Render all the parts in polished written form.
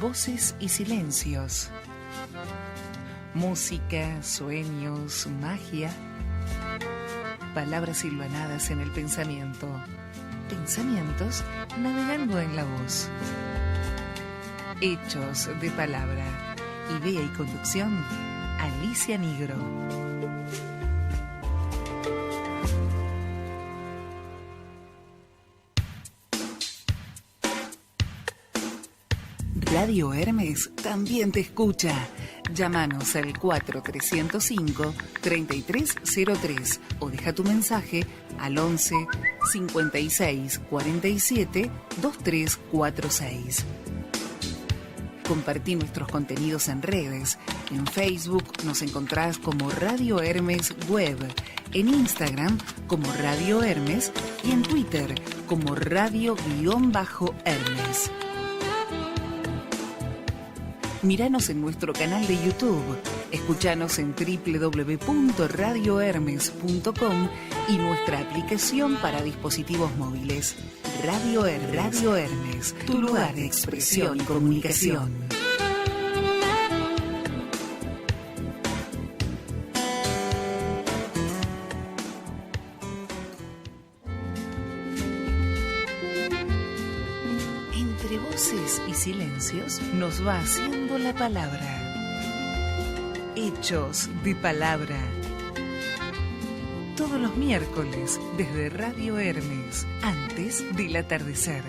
Voces y silencios. Música, sueños, magia. Palabras silvanadas en el pensamiento. Pensamientos navegando en la voz. Hechos de palabra. Idea y conducción, Alicia Nigro. Radio Hermes también te escucha. Llámanos al 4305-3303 o deja tu mensaje al 11 56 47 2346. Compartí nuestros contenidos en redes. En Facebook nos encontrás como Radio Hermes Web, en Instagram como Radio Hermes y en Twitter como Radio-Hermes. Míranos en nuestro canal de YouTube, escuchanos en www.radiohermes.com y nuestra aplicación para dispositivos móviles. Radio Hermes, tu lugar de expresión y comunicación. Entre voces y silencios nos va haciendo la palabra. Hechos de palabra. Todos los miércoles desde Radio Hermes, antes del atardecer.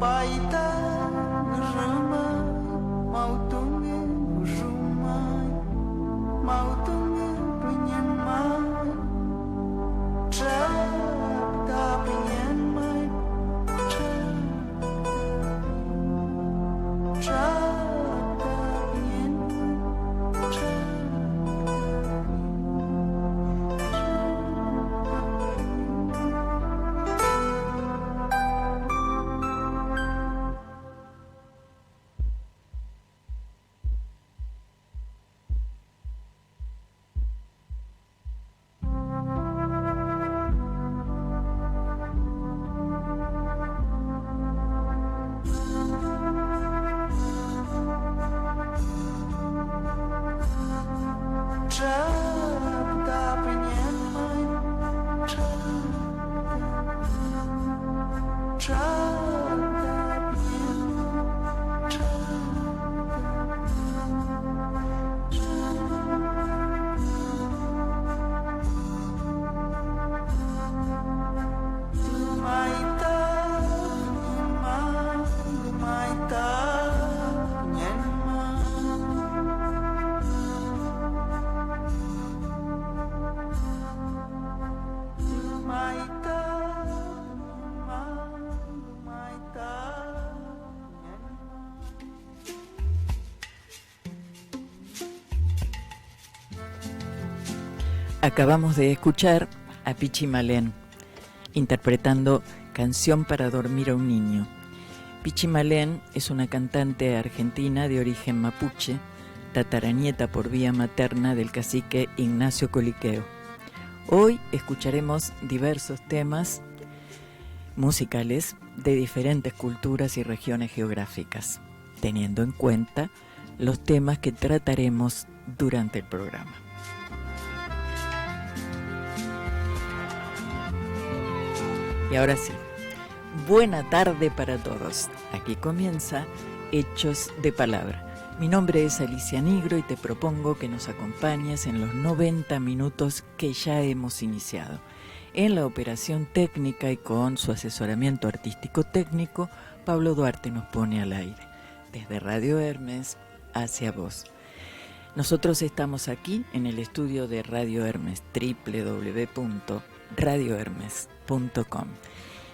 Baita, Rama, Mautum. Acabamos de escuchar a Pichi Malén interpretando Canción para dormir a un niño. Pichi Malén es una cantante argentina de origen mapuche, tataranieta por vía materna del cacique Ignacio Coliqueo. Hoy escucharemos diversos temas musicales de diferentes culturas y regiones geográficas, teniendo en cuenta los temas que trataremos durante el programa. Y ahora sí, buena tarde para todos. Aquí comienza Hechos de Palabra. Mi nombre es Alicia Nigro y te propongo que nos acompañes en los 90 minutos que ya hemos iniciado. En la operación técnica y con su asesoramiento artístico-técnico, Pablo Duarte nos pone al aire, desde Radio Hermes hacia vos. Nosotros estamos aquí en el estudio de Radio Hermes, www.radiohermes.com.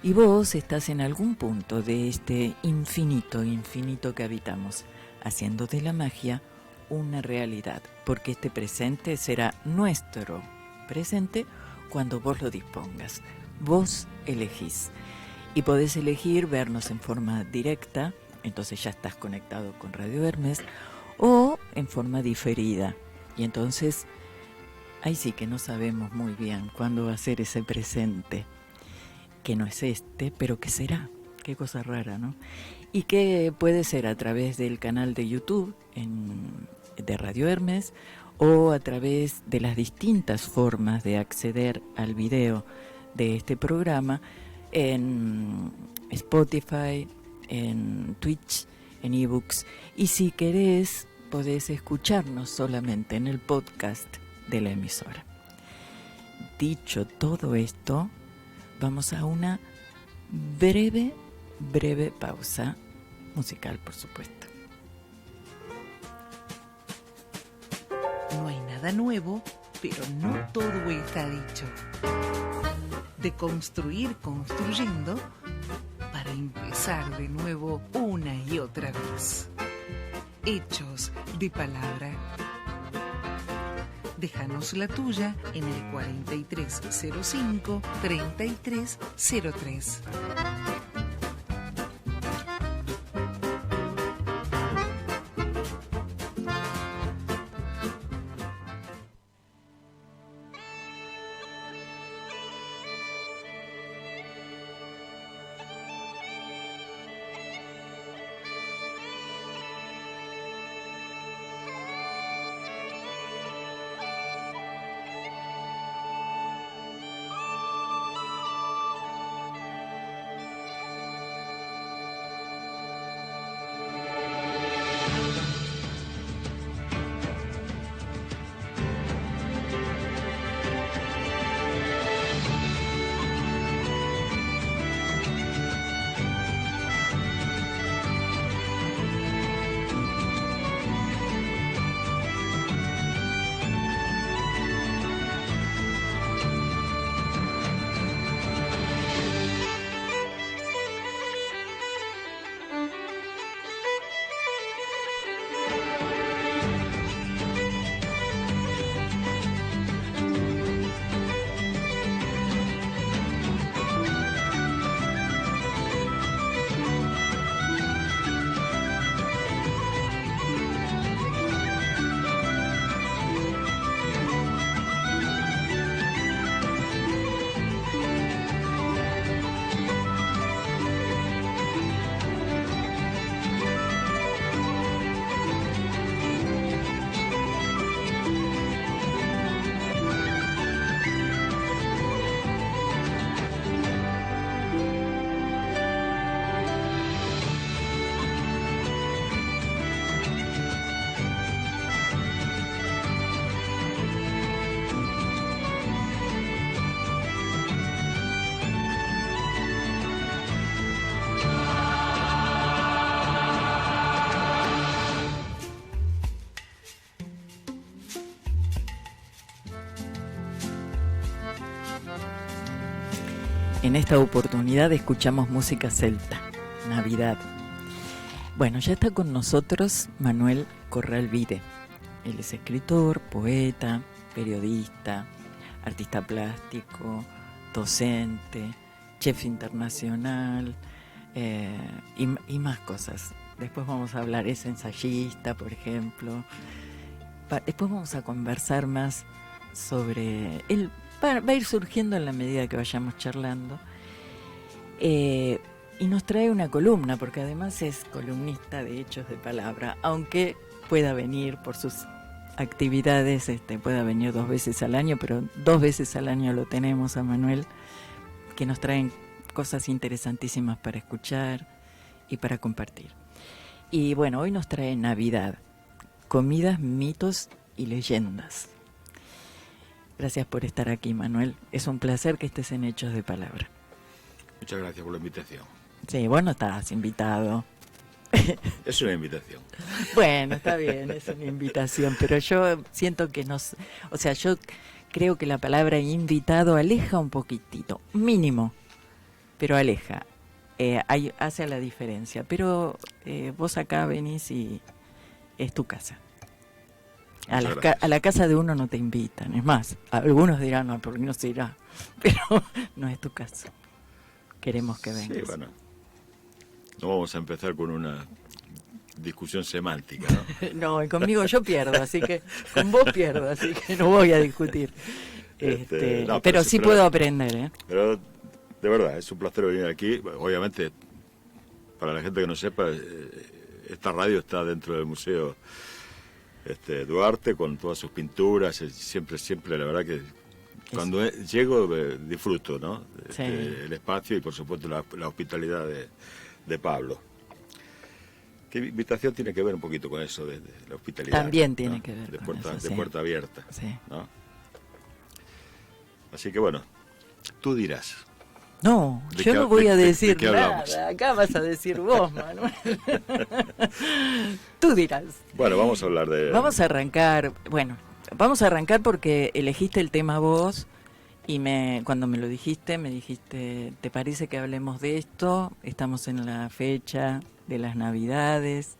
Y vos estás en algún punto de este infinito que habitamos, haciendo de la magia una realidad, porque este presente será nuestro presente cuando vos lo dispongas. Vos elegís. Y podés elegir vernos en forma directa, entonces ya estás conectado con Radio Hermes, o en forma diferida. Y entonces, ahí sí que no sabemos muy bien cuándo va a ser ese presente, que no es este, pero que será. Qué cosa rara, ¿no? Y que puede ser a través del canal de YouTube de Radio Hermes, o a través de las distintas formas de acceder al video de este programa en Spotify, en Twitch, en ebooks, y si querés podés escucharnos solamente en el podcast de la emisora. Dicho todo esto, vamos a una breve pausa musical, por supuesto. No hay nada nuevo, pero no todo está dicho. De construir construyendo para empezar de nuevo una y otra vez. Hechos de Palabra. Déjanos la tuya en el 4305-3303. En esta oportunidad escuchamos música celta, Navidad. Bueno, ya está con nosotros Manuel Corral Vide. Él es escritor, poeta, periodista, artista plástico, docente, chef internacional y más cosas. Después vamos a hablar, es ensayista, por ejemplo. Después vamos a conversar más sobre... Él va a ir surgiendo en la medida que vayamos charlando. Y nos trae una columna, porque además es columnista de Hechos de Palabra, aunque pueda venir por sus actividades, pueda venir 2 veces al año, pero 2 veces al año lo tenemos a Manuel, que nos traen cosas interesantísimas para escuchar y para compartir. Y bueno, hoy nos trae Navidad, comidas, mitos y leyendas. Gracias por estar aquí, Manuel. Es un placer que estés en Hechos de Palabra. Muchas gracias por la invitación. Sí, vos no estás invitado. Es una invitación. Bueno, está bien, es una invitación, pero yo siento que yo creo que la palabra invitado aleja un poquitito, mínimo, pero aleja, hace la diferencia. Pero vos acá venís y es tu casa. A la casa de uno no te invitan, es más, algunos dirán, no, ¿por qué no se irá? Pero no es tu caso. Queremos que vengas. Sí, bueno, no vamos a empezar con una discusión semántica, ¿no? No, y conmigo yo pierdo, así que con vos pierdo, así que no voy a discutir. No, pero sí puedo aprender, ¿eh? Pero de verdad, es un placer venir aquí. Obviamente, para la gente que no sepa, esta radio está dentro del Museo Duarte, con todas sus pinturas. Siempre, la verdad que cuando llego disfruto, ¿no? Sí. El espacio y por supuesto la hospitalidad de Pablo. Que invitación tiene que ver un poquito con eso de la hospitalidad. También tiene ¿no? que ver de con puerta, eso, de puerta abierta, sí. ¿no? Así que bueno, tú dirás. No, yo no voy a decir nada. Acá vas a decir vos, Manuel. Tú dirás. Bueno, vamos a hablar de... Vamos a arrancar porque elegiste el tema vos y cuando me lo dijiste, me dijiste, ¿te parece que hablemos de esto? Estamos en la fecha de las Navidades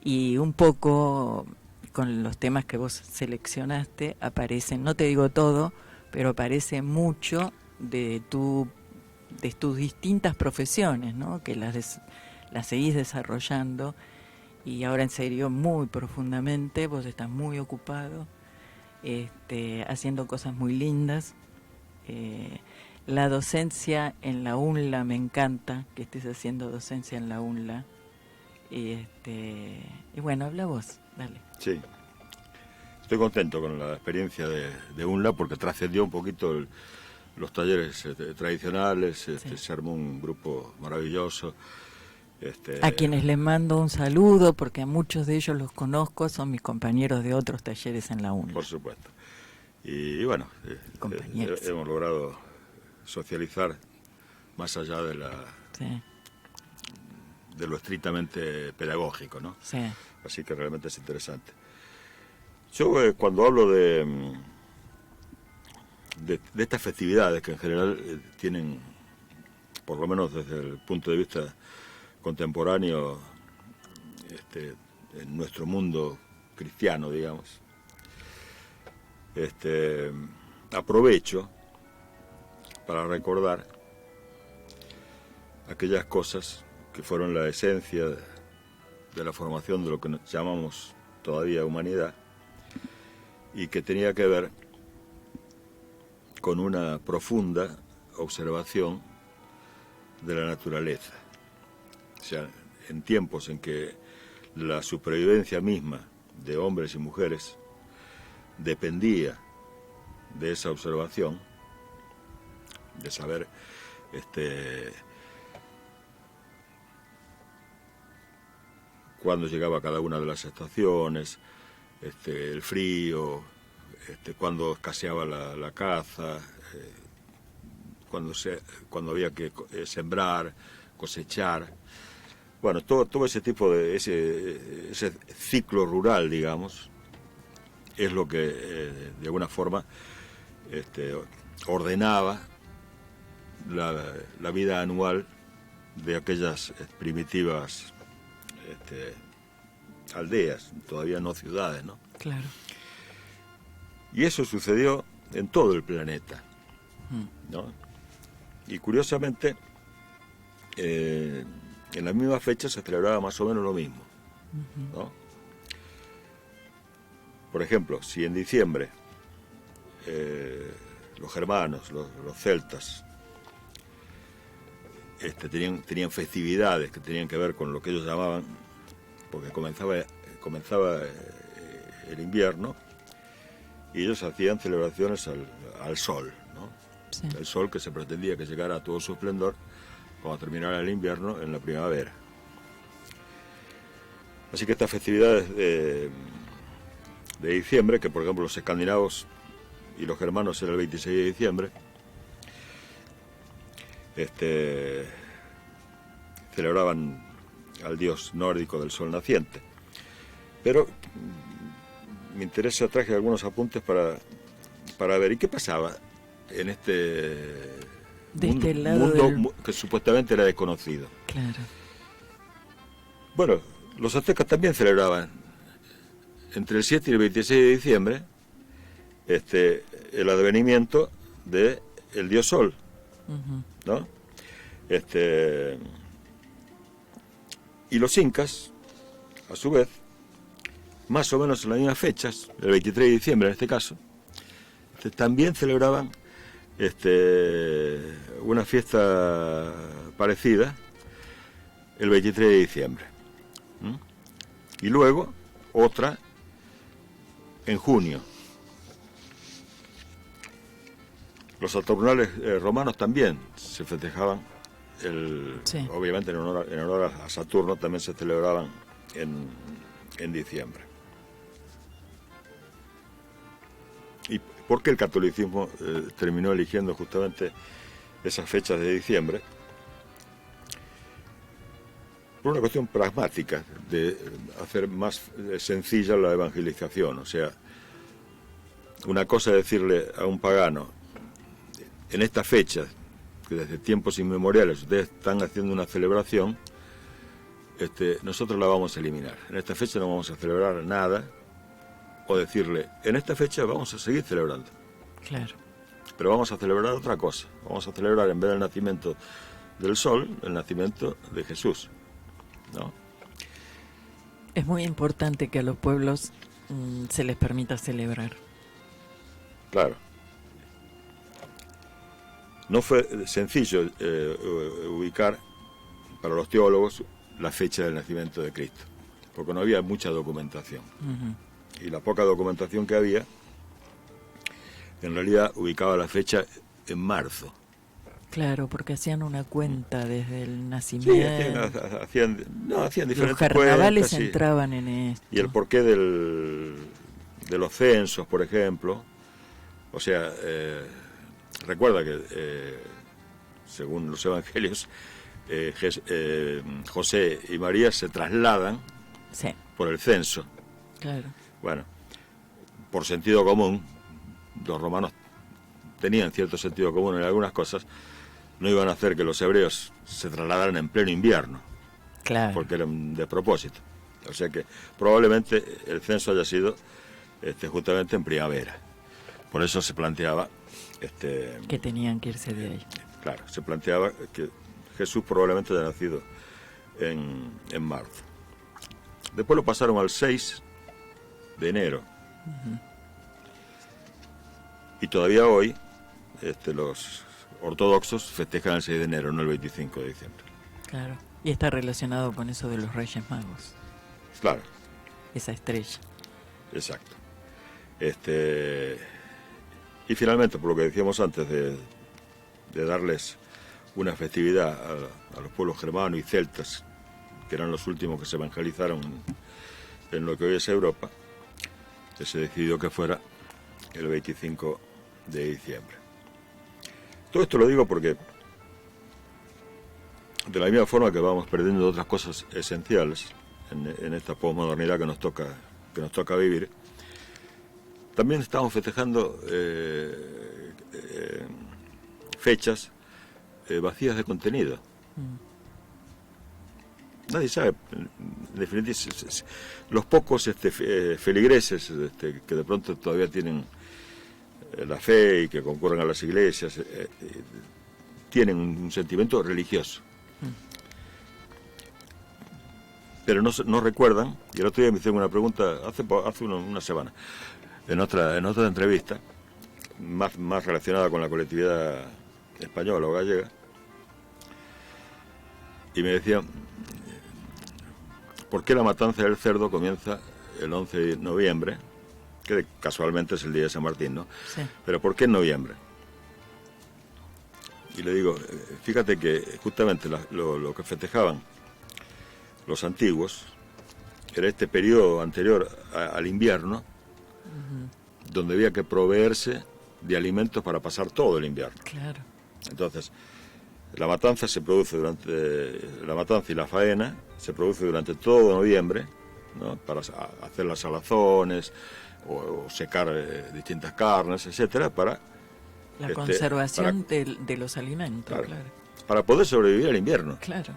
y un poco con los temas que vos seleccionaste aparecen, no te digo todo, pero aparece mucho de tus distintas profesiones, ¿no? Que las seguís desarrollando y ahora en serio muy profundamente, vos estás muy ocupado haciendo cosas muy lindas. La docencia en la UNLA, me encanta que estés haciendo docencia en la UNLA. Y bueno, habla vos, dale. Sí, estoy contento con la experiencia de UNLA porque trascendió un poquito los talleres tradicionales. Sí. Se armó un grupo maravilloso. A quienes les mando un saludo porque a muchos de ellos los conozco, son mis compañeros de otros talleres en la UNLA. Por supuesto. Y bueno, hemos logrado socializar más allá de Sí. de lo estrictamente pedagógico, ¿no? Sí. Así que realmente es interesante. Yo cuando hablo de estas festividades que en general tienen, por lo menos desde el punto de vista contemporáneo, en nuestro mundo cristiano, digamos, aprovecho para recordar aquellas cosas que fueron la esencia de la formación de lo que llamamos todavía humanidad y que tenía que ver con una profunda observación de la naturaleza. O sea, en tiempos en que la supervivencia misma de hombres y mujeres dependía de esa observación, de saber cuándo llegaba cada una de las estaciones, el frío, cuándo escaseaba la caza, cuando había que sembrar, cosechar. Bueno, todo ese tipo de ese ciclo rural, digamos, es lo que de alguna forma ordenaba la vida anual de aquellas primitivas aldeas, todavía no ciudades, ¿no? Claro. Y eso sucedió en todo el planeta, ¿no? Y curiosamente, en la misma fecha se celebraba más o menos lo mismo, ¿no? Por ejemplo, si en diciembre los germanos, los celtas, tenían festividades que tenían que ver con lo que ellos llamaban, porque comenzaba el invierno, y ellos hacían celebraciones al sol, ¿no? Sí. El sol que se pretendía que llegara a todo su esplendor cuando terminara el invierno en la primavera. Así que estas festividades de diciembre, que por ejemplo los escandinavos y los germanos era el 26 de diciembre, celebraban al dios nórdico del sol naciente. Pero me interesa, traje algunos apuntes para ver, ¿y qué pasaba en este mundo que supuestamente era desconocido? Claro. Bueno, los aztecas también celebraban entre el 7 y el 26 de diciembre el advenimiento del dios Sol, ¿no? Y los incas, a su vez, más o menos en las mismas fechas, el 23 de diciembre en este caso, también celebraban una fiesta parecida el 23 de diciembre. Y luego otra en junio. Los Saturnales romanos también se festejaban, sí. Obviamente en honor a Saturno, también se celebraban en diciembre. ¿Y por qué el catolicismo terminó eligiendo justamente esas fechas de diciembre? Por una cuestión pragmática, de hacer más sencilla la evangelización. O sea, una cosa es decirle a un pagano, en estas fechas, que desde tiempos inmemoriales ustedes están haciendo una celebración, nosotros la vamos a eliminar. En esta fecha no vamos a celebrar nada, o decirle, en esta fecha vamos a seguir celebrando. Claro. Pero vamos a celebrar otra cosa. Vamos a celebrar, en vez del nacimiento del sol, el nacimiento de Jesús, ¿no? Es muy importante que a los pueblos se les permita celebrar. Claro. No fue sencillo ubicar para los teólogos la fecha del nacimiento de Cristo, porque no había mucha documentación. Y la poca documentación que había, en realidad ubicaba la fecha en marzo. Claro, porque hacían una cuenta desde el nacimiento. Sí, hacían diferentes los carnavales cuentas, entraban en esto. Y el porqué de los censos, por ejemplo. O sea, recuerda que, según los evangelios, José y María se trasladan por el censo. Claro. Bueno, por sentido común, los romanos tenían cierto sentido común en algunas cosas, no iban a hacer que los hebreos se trasladaran en pleno invierno, claro, porque eran de propósito. O sea que probablemente el censo haya sido justamente en primavera. Por eso se planteaba... que tenían que irse de ahí. Claro, se planteaba que Jesús probablemente haya nacido en marzo. Después lo pasaron al 6 de enero. Y todavía hoy los ortodoxos festejan el 6 de enero, no el 25 de diciembre. Claro, y está relacionado con eso de los Reyes Magos. Claro. Esa estrella. Exacto. Y finalmente, por lo que decíamos antes de darles una festividad a los pueblos germanos y celtas, que eran los últimos que se evangelizaron en lo que hoy es Europa, que se decidió que fuera el 25 de diciembre. Todo esto lo digo porque, de la misma forma que vamos perdiendo otras cosas esenciales en esta posmodernidad que nos toca vivir, también estamos festejando fechas vacías de contenido. Nadie sabe, en definitiva, los pocos feligreses que de pronto todavía tienen la fe y que concurren a las iglesias, tienen un sentimiento religioso. Pero no recuerdan, y el otro día me hicieron una pregunta, hace una semana, en otra entrevista, más relacionada con la colectividad española o gallega, y me decían, ¿por qué la matanza del cerdo comienza el 11 de noviembre? Que casualmente es el día de San Martín, ¿no? Sí. Pero ¿por qué en noviembre? Y le digo, fíjate que justamente lo que festejaban los antiguos era este periodo anterior al invierno, donde había que proveerse de alimentos para pasar todo el invierno. Claro. Entonces, la matanza la matanza y la faena se produce durante todo noviembre, ¿no? Para hacer las salazones o secar distintas carnes, etcétera, para la conservación de los alimentos, claro. Para poder sobrevivir al invierno. Claro.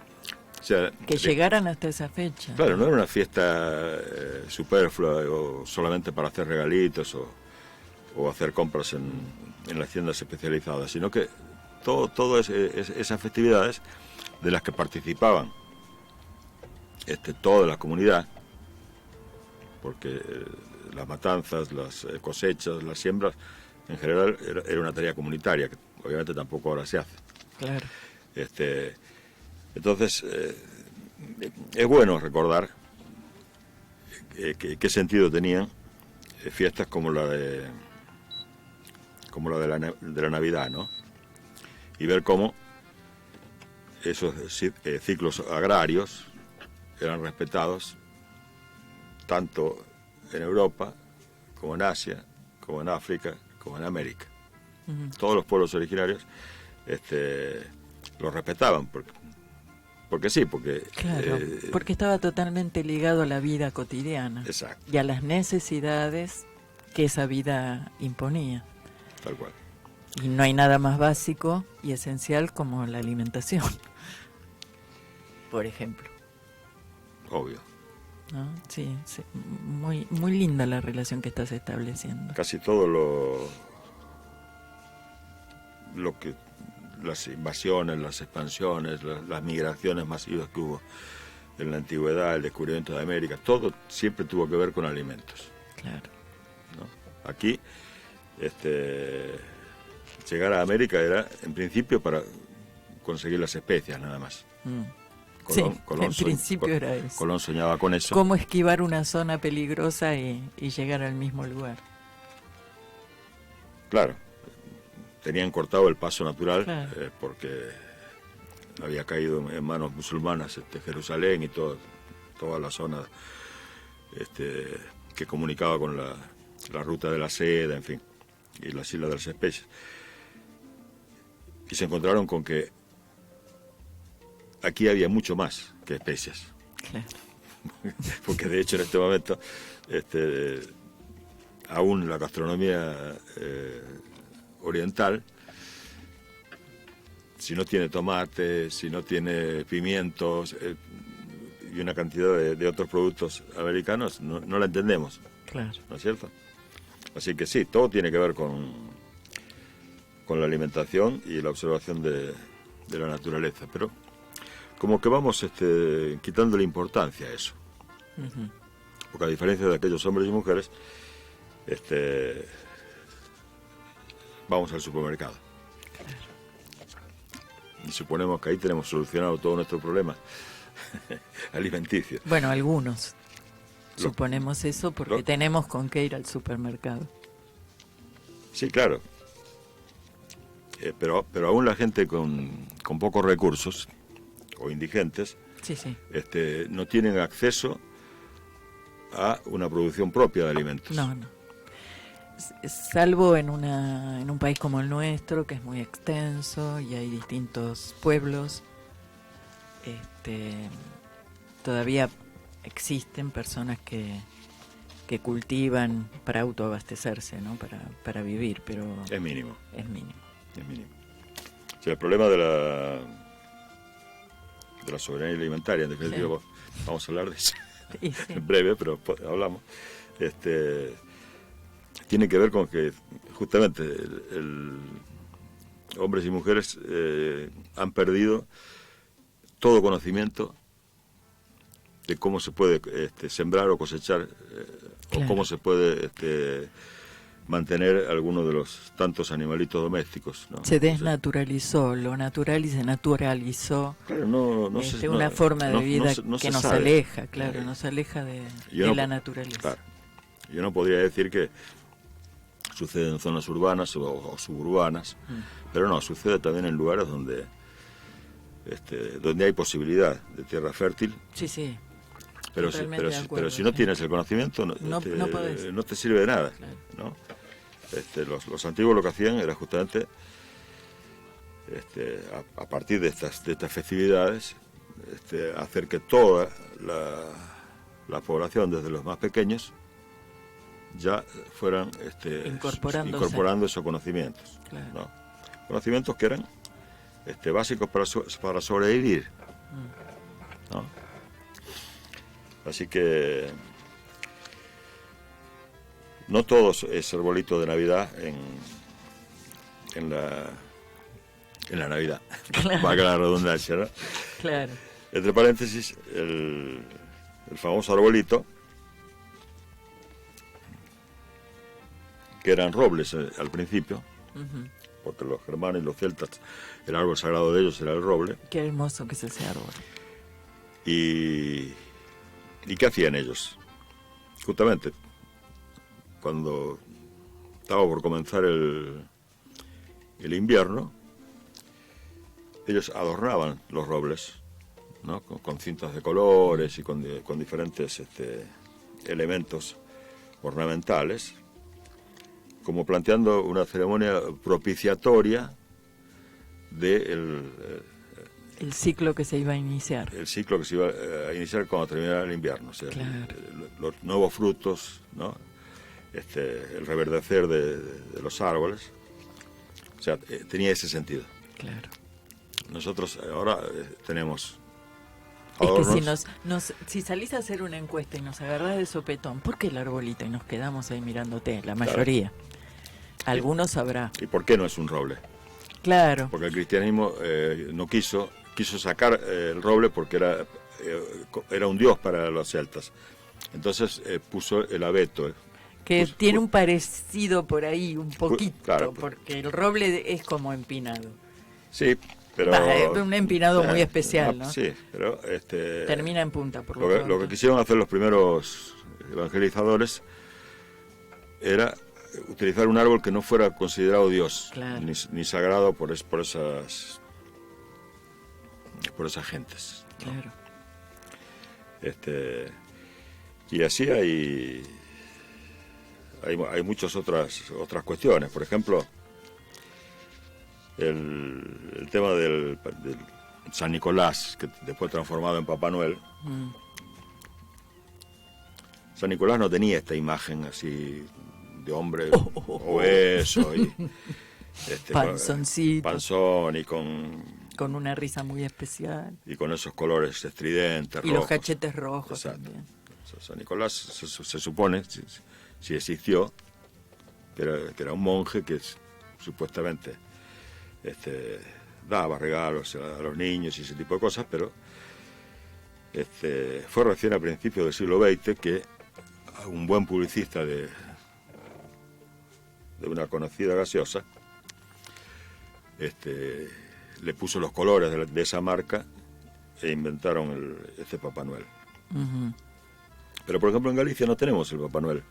O sea, que llegaran hasta esa fecha. Claro, no era una fiesta superflua o solamente para hacer regalitos o hacer compras en las tiendas especializadas, sino que todas esas festividades de las que participaban toda la comunidad, porque las matanzas, las cosechas, las siembras, en general era una tarea comunitaria, que obviamente tampoco ahora se hace. Claro. Entonces, es bueno recordar qué sentido tenían fiestas como la de la Navidad, ¿no? Y ver cómo esos ciclos agrarios eran respetados tanto en Europa como en Asia, como en África, como en América. Todos los pueblos originarios los respetaban porque sí, porque... Claro, porque estaba totalmente ligado a la vida cotidiana. Exacto. Y a las necesidades que esa vida imponía. Tal cual. Y no hay nada más básico y esencial como la alimentación, por ejemplo. Obvio. ¿No? Sí, muy, muy linda la relación que estás estableciendo. Casi todo lo que las invasiones, las expansiones, las migraciones masivas que hubo en la antigüedad, el descubrimiento de América, todo siempre tuvo que ver con alimentos. Claro. ¿No? Aquí, llegar a América era, en principio, para conseguir las especias, nada más. En principio era eso. Colón soñaba con eso. Cómo esquivar una zona peligrosa y llegar al mismo lugar. Claro. Tenían cortado el paso natural, claro. Porque había caído en manos musulmanas Jerusalén y toda la zona que comunicaba con la ruta de la seda, en fin, y las Islas de las Especies. Y se encontraron con que aquí había mucho más que especias. Claro. Porque de hecho en este momento aún la gastronomía oriental, si no tiene tomate, si no tiene pimientos y una cantidad de otros productos americanos, no la entendemos. Claro. ¿No es cierto? Así que sí, todo tiene que ver con la alimentación y la observación de la naturaleza, pero como que vamos quitándole importancia a eso. Uh-huh. Porque a diferencia de aquellos hombres y mujeres, vamos al supermercado. Claro. Y suponemos que ahí tenemos solucionado todo nuestro problema alimenticio. Bueno, algunos suponemos eso porque tenemos con qué ir al supermercado. Sí, claro. Pero aún la gente con pocos recursos o indigentes sí. No tienen acceso a una producción propia de alimentos. No. Salvo en un país como el nuestro, que es muy extenso y hay distintos pueblos, todavía existen personas que cultivan para autoabastecerse, ¿no? Para vivir, pero es mínimo. Es mínimo. O sea, el problema de la soberanía alimentaria, en definitiva, vamos a hablar de eso Sí. en breve, pero hablamos. tiene que ver con que justamente hombres y mujeres han perdido todo conocimiento de cómo se puede sembrar o cosechar, Claro. o cómo se puede mantener alguno de los tantos animalitos domésticos, ¿no? Se desnaturalizó, lo natural y se naturalizó. Claro, no Una forma de vida no que se nos sabe. aleja, claro, nos aleja de la naturaleza. Claro, yo no podría decir que sucede en zonas urbanas o suburbanas, pero no, sucede también en lugares donde hay posibilidad de tierra fértil. Sí, sí. Pero Totalmente de acuerdo, pero si no sí. tienes el conocimiento, No podés. no te sirve de nada, Claro. ¿no? Los antiguos lo que hacían era justamente, a partir de estas festividades, hacer que toda la población, desde los más pequeños, ya fueran incorporando esos conocimientos, Claro. ¿no? Conocimientos que eran básicos para sobrevivir, ¿no? Así que no todo es arbolito de Navidad en la Navidad, Claro. valga la redundancia, ¿no? Claro. Entre paréntesis, el famoso arbolito, que eran robles al principio, Ujú. porque los germanos y los celtas, el árbol sagrado de ellos era el roble. Qué hermoso que es ese árbol. ¿Y qué hacían ellos? Justamente, cuando estaba por comenzar el invierno, ellos adornaban los robles, ¿no? Con cintas de colores y con diferentes elementos ornamentales, como planteando una ceremonia propiciatoria El ciclo que se iba a iniciar. el ciclo que se iba a iniciar cuando terminara el invierno, o sea, Claro. los nuevos frutos, ¿no? El reverdecer de los árboles, o sea, tenía ese sentido. Claro. Nosotros ahora tenemos Es que adornos. si salís a hacer una encuesta y nos agarrás de sopetón, ¿por qué el arbolito? Y nos quedamos ahí mirándote, la mayoría. Algunos sabrá. ¿Y por qué no es un roble? Claro. Porque el cristianismo no quiso sacar el roble porque era un dios para los celtas. Entonces puso el abeto. Que tiene un parecido por ahí, un poquito, claro. porque el roble es como empinado. Sí, pero... Es un empinado muy especial, ¿no? Sí, pero... Termina en punta, por lo lo pronto. que quisieron hacer los primeros evangelizadores era utilizar un árbol que no fuera considerado Dios, Claro. ni sagrado por esas gentes, ¿no? Claro. Y así hay muchas otras cuestiones. Por ejemplo, el tema del San Nicolás, que después transformado en Papá Noel. San Nicolás no tenía esta imagen así de hombre obeso y Panzoncito. panzón y con Con una risa muy especial. esos colores estridentes, Y rojos. los cachetes rojos Exacto. también. O sea, San Nicolás se supone, si existió, que era un monje que supuestamente daba regalos a los niños y ese tipo de cosas, pero fue recién a principios del siglo XX que un buen publicista de una conocida gaseosa le puso los colores de esa marca e inventaron este Papá Noel. Ujú. Pero por ejemplo en Galicia no tenemos el Papá Noel.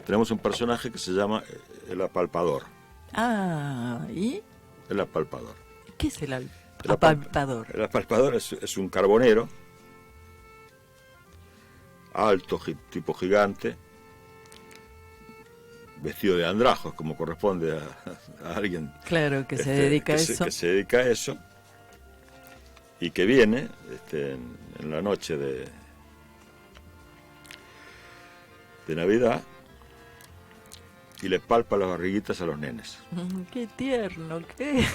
Tenemos un personaje que se llama el apalpador. Ah, ¿y El apalpador. qué es el El apalpador? El apalpador es un carbonero alto, tipo gigante, vestido de andrajos, como corresponde a alguien Claro, que se dedica a eso. que se dedica a eso, y que viene en la noche de Navidad y le palpa las barriguitas a los nenes Qué tierno, qué.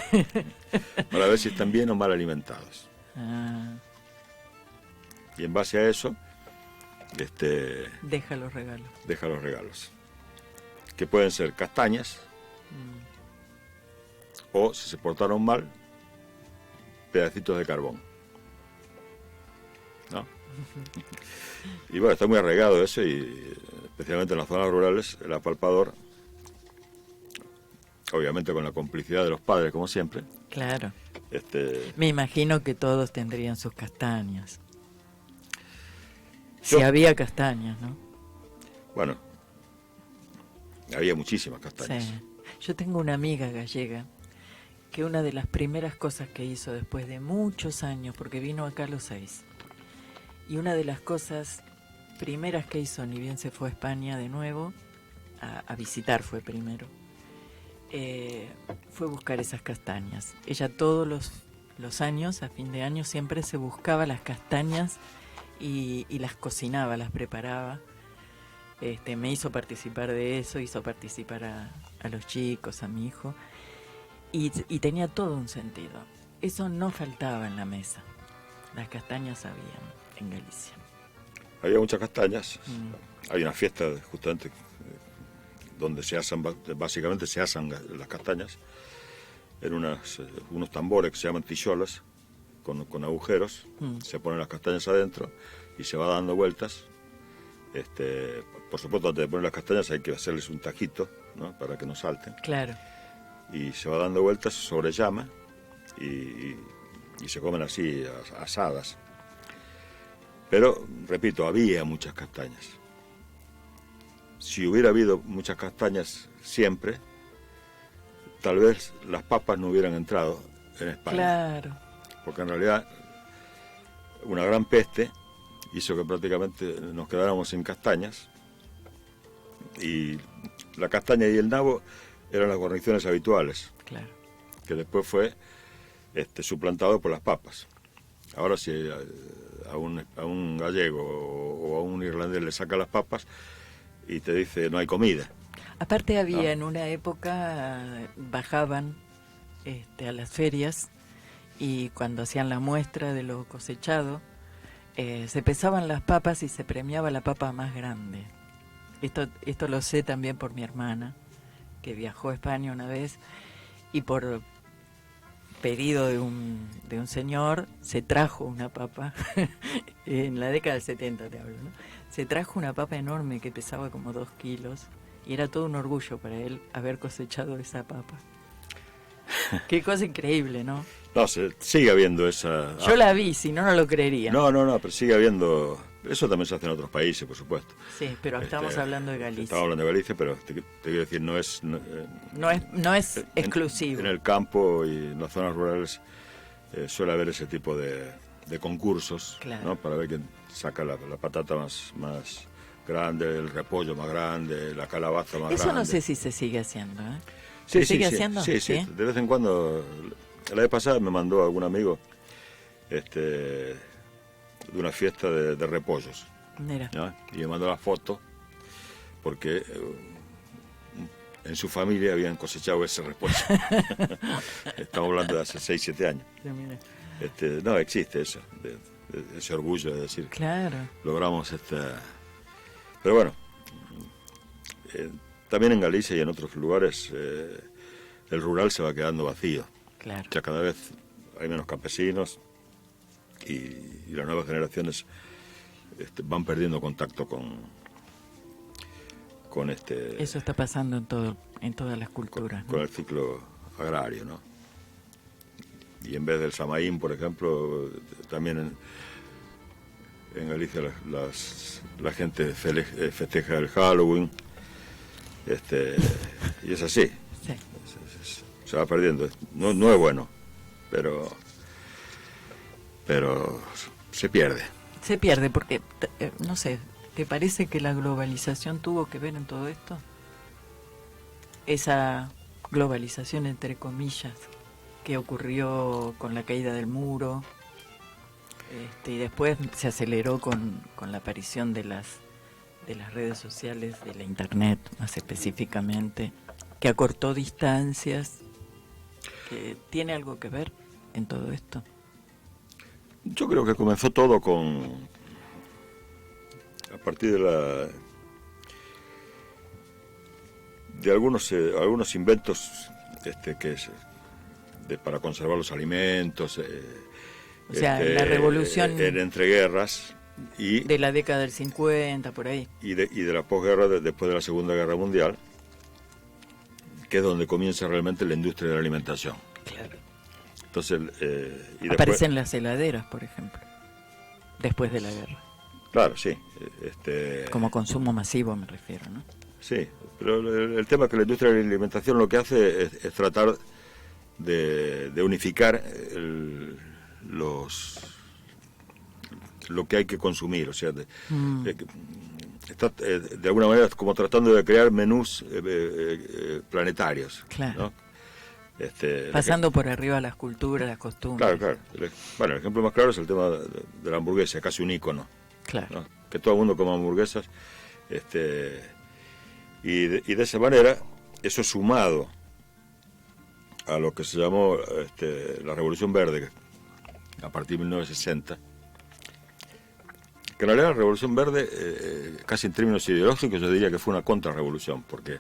para ver si están bien o mal alimentados. Ah, Y en base a eso deja los regalos. deja los regalos. que pueden ser castañas, o si se portaron mal, pedacitos de carbón, ¿no? Y bueno, está muy arraigado eso, y especialmente en las zonas rurales, el apalpador, obviamente con la complicidad de los padres, como siempre. Claro. Me imagino que todos tendrían sus castañas. Si había castañas, ¿no? Bueno, había muchísimas castañas. Sí. Yo tengo una amiga gallega que una de las primeras cosas que hizo después de muchos años, porque vino acá a los 6, y una de las cosas primeras que hizo, ni bien se fue a España de nuevo, a visitar fue primero, fue buscar esas castañas. Ella todos los años, a fin de año, siempre se buscaba las castañas y las cocinaba, las preparaba. Me hizo participar de eso, hizo participar a los chicos, a mi hijo, y tenía todo un sentido. Eso no faltaba en la mesa. Las castañas habían en Galicia. Había muchas castañas. Hay una fiesta justamente donde básicamente se asan las castañas en unos tambores que se llaman ticholas, con agujeros. Se ponen las castañas adentro y se va dando vueltas. Por supuesto, antes de poner las castañas hay que hacerles un tajito, ¿no?, para que no salten. Claro. Y se va dando vueltas sobre llama y se comen así, asadas. Pero, repito, había muchas castañas. Si hubiera habido muchas castañas siempre, tal vez las papas no hubieran entrado en España. Claro. Porque en realidad una gran peste hizo que prácticamente nos quedáramos sin castañas, y la castaña y el nabo eran las guarniciones habituales. Claro. Que después fue suplantado por las papas. Ahora si a un gallego o a un irlandés le saca las papas y te dice no hay comida. Aparte había en una época, bajaban a las ferias, y cuando hacían la muestra de lo cosechado, se pesaban las papas y se premiaba la papa más grande. Esto lo sé también por mi hermana, que viajó a España una vez, y por pedido de un señor se trajo una papa, en la década del 70 te hablo, ¿no? Se trajo una papa enorme que pesaba como 2 kilos, y era todo un orgullo para él haber cosechado esa papa. Qué cosa increíble, ¿no? No, sigue habiendo esa... Yo la vi, si no, no lo creería. No, pero sigue habiendo... Eso también se hace en otros países, por supuesto. Sí, pero estamos hablando de Galicia. Estamos hablando de Galicia, pero te quiero decir, no es exclusivo. En el campo y en las zonas rurales suele haber ese tipo de concursos, claro, ¿no?, para ver quién saca la patata más grande, el repollo más grande, la calabaza más grande. Eso no sé si se sigue haciendo, ¿eh? Sí, ¿Sigue haciendo? Sí. De vez en cuando. La vez pasada me mandó algún amigo de una fiesta de repollos. Mira. ¿No? Y me mandó la foto porque en su familia habían cosechado ese repollo. Estamos hablando de hace 6, 7 años. Sí, mira. No existe eso, ese orgullo de decir, claro, logramos Pero bueno, también en Galicia y en otros lugares el rural se va quedando vacío. Claro. Ya cada vez hay menos campesinos y las nuevas generaciones van perdiendo contacto con Eso está pasando en todas las culturas, ¿no? Con el ciclo agrario, ¿no? Y en vez del Samaín, por ejemplo, también en Galicia la gente festeja el Halloween, y es así. Sí. Se va perdiendo. No es bueno, pero se pierde. Se pierde porque, no sé, ¿te parece que la globalización tuvo que ver en todo esto? Esa globalización, entre comillas, que ocurrió con la caída del muro, y después se aceleró con la aparición de las redes sociales, de la internet más específicamente, que acortó distancias, que tiene algo que ver en todo esto. Yo creo que comenzó todo a partir de algunos inventos para conservar los alimentos. O sea, la revolución en entreguerras y de la década del 50, por ahí. Y de la posguerra, después de la Segunda Guerra Mundial, que es donde comienza realmente la industria de la alimentación. Claro. Entonces, y aparecen las heladeras, por ejemplo, después de la guerra. Claro, sí. Como consumo masivo me refiero, ¿no? Sí, pero el tema es que la industria de la alimentación lo que hace es tratar de unificar lo que hay que consumir, o sea, está de alguna manera como tratando de crear menús planetarios. Claro. ¿No? Pasando por arriba las culturas, las costumbres. Claro. Bueno, el ejemplo más claro es el tema de la hamburguesa, casi un ícono. Claro. ¿No? Que todo el mundo coma hamburguesas. Y de esa manera, eso sumado a lo que se llamó la Revolución Verde, a partir de 1960, que en realidad la Revolución Verde, casi en términos ideológicos, yo diría que fue una contrarrevolución, porque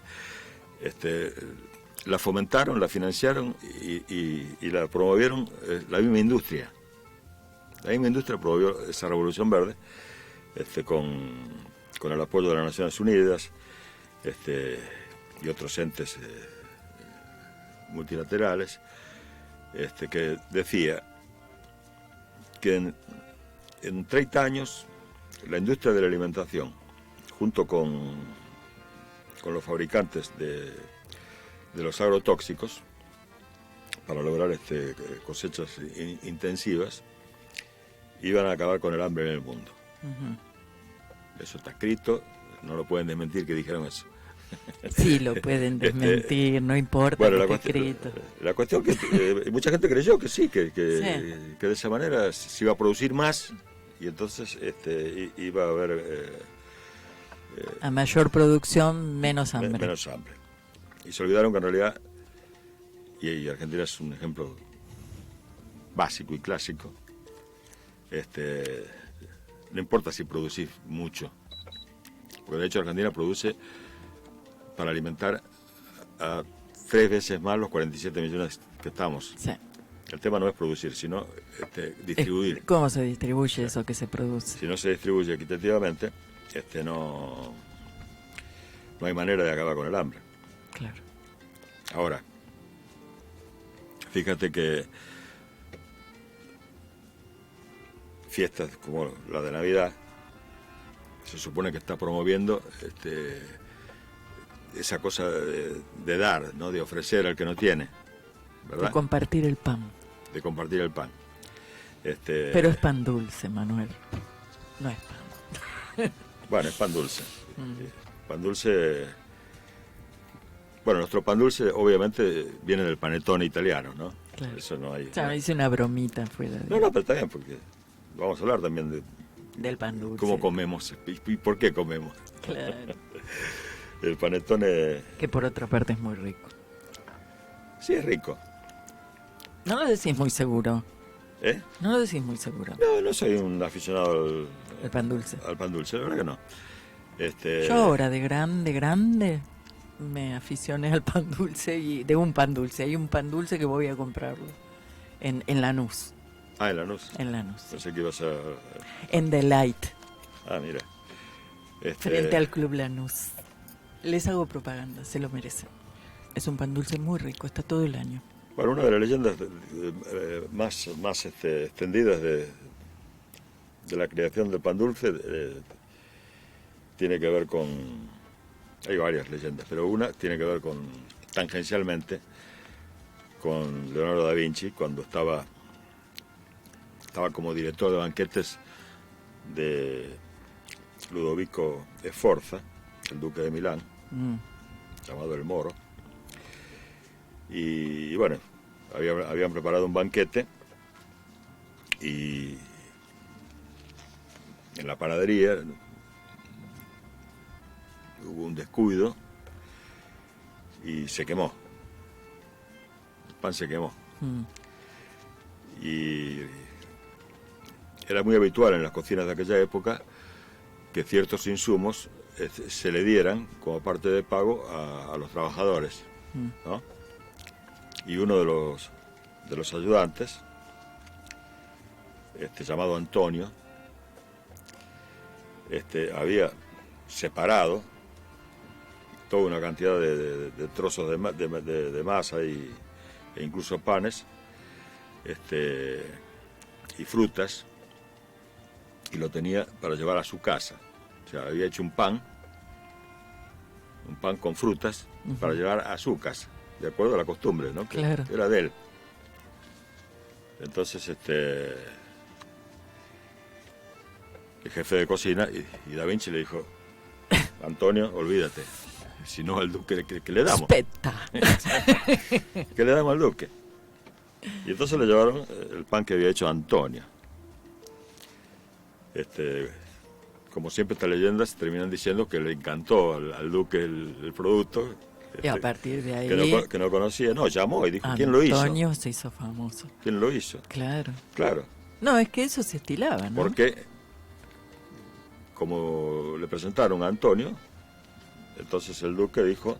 la fomentaron, la financiaron y la promovieron la misma industria. La misma industria promovió esa Revolución Verde con el apoyo de las Naciones Unidas y otros entes multilaterales, que decía que en 30 años la industria de la alimentación, junto con los fabricantes de los agrotóxicos, para lograr cosechas intensivas, iban a acabar con el hambre en el mundo. Uh-huh. Eso está escrito, no lo pueden desmentir que dijeron eso. Sí, lo pueden desmentir, no importa, bueno, que esté escrito. La cuestión que mucha gente creyó que sí, que de esa manera se iba a producir más y entonces iba a haber... a mayor producción, menos hambre. Menos hambre. Y se olvidaron que en realidad, y Argentina es un ejemplo básico y clásico, no importa si producís mucho, porque de hecho Argentina produce para alimentar a 3 veces más los 47 millones que estamos. Sí. El tema no es producir, sino distribuir. ¿Cómo se distribuye eso que se produce? Si no se distribuye equitativamente, no hay manera de acabar con el hambre. Claro. Ahora, fíjate que fiestas como la de Navidad se supone que está promoviendo esa cosa de dar, ¿no? De ofrecer al que no tiene, ¿verdad? De compartir el pan. De compartir el pan. Pero es pan dulce, Manuel. No es pan. Bueno, es pan dulce. Pan dulce. Bueno, nuestro pan dulce obviamente viene del panettone italiano, ¿no? Claro. Eso no hay. Ya, hice una bromita fuera de... No, pero está bien, porque vamos a hablar también del pan dulce. Cómo comemos y por qué comemos. Claro. El panettone... Que por otra parte es muy rico. Sí, es rico. No lo decís muy seguro. ¿Eh? No lo decís muy seguro. No soy un aficionado al pan dulce. Al pan dulce, la verdad que no. Yo ahora de grande me aficioné al pan dulce y de un pan dulce. Hay un pan dulce que voy a comprarlo en Lanús. Ah, en Lanús. En Lanús. Pensé que ibas a... En Delight. Ah, mira. Frente al Club Lanús. Les hago propaganda, se lo merecen. Es un pan dulce muy rico, está todo el año. Bueno, una de las leyendas más extendidas de la creación del pan dulce tiene que ver con... Hay varias leyendas, pero una tiene que ver tangencialmente con Leonardo da Vinci, cuando estaba como director de banquetes de Ludovico Sforza, el duque de Milán, llamado el Moro. Y bueno, habían preparado un banquete y en la panadería hubo un descuido y se quemó. El pan se quemó. Y era muy habitual en las cocinas de aquella época que ciertos insumos se le dieran como parte de pago a los trabajadores, ¿no? Y uno de los ayudantes, llamado Antonio, había separado toda una cantidad de trozos de masa e incluso panes y frutas, y lo tenía para llevar a su casa. O sea, había hecho un pan con frutas para llevar a su casa, de acuerdo a la costumbre, ¿no? Que Claro. era de él. Entonces, el jefe de cocina, y Da Vinci le dijo: Antonio, olvídate, si no al duque, ¿qué le damos? Spetta. ¿Qué le damos al duque? Y entonces le llevaron el pan que había hecho Antonio. Como siempre estas leyendas terminan diciendo que le encantó al duque el producto. Y a partir de ahí... Que no conocía, no, llamó y dijo: ¿quién lo hizo? Antonio se hizo famoso. ¿Quién lo hizo? Claro. Claro. No, es que eso se estilaba, ¿no? Porque, como le presentaron a Antonio, entonces el duque dijo: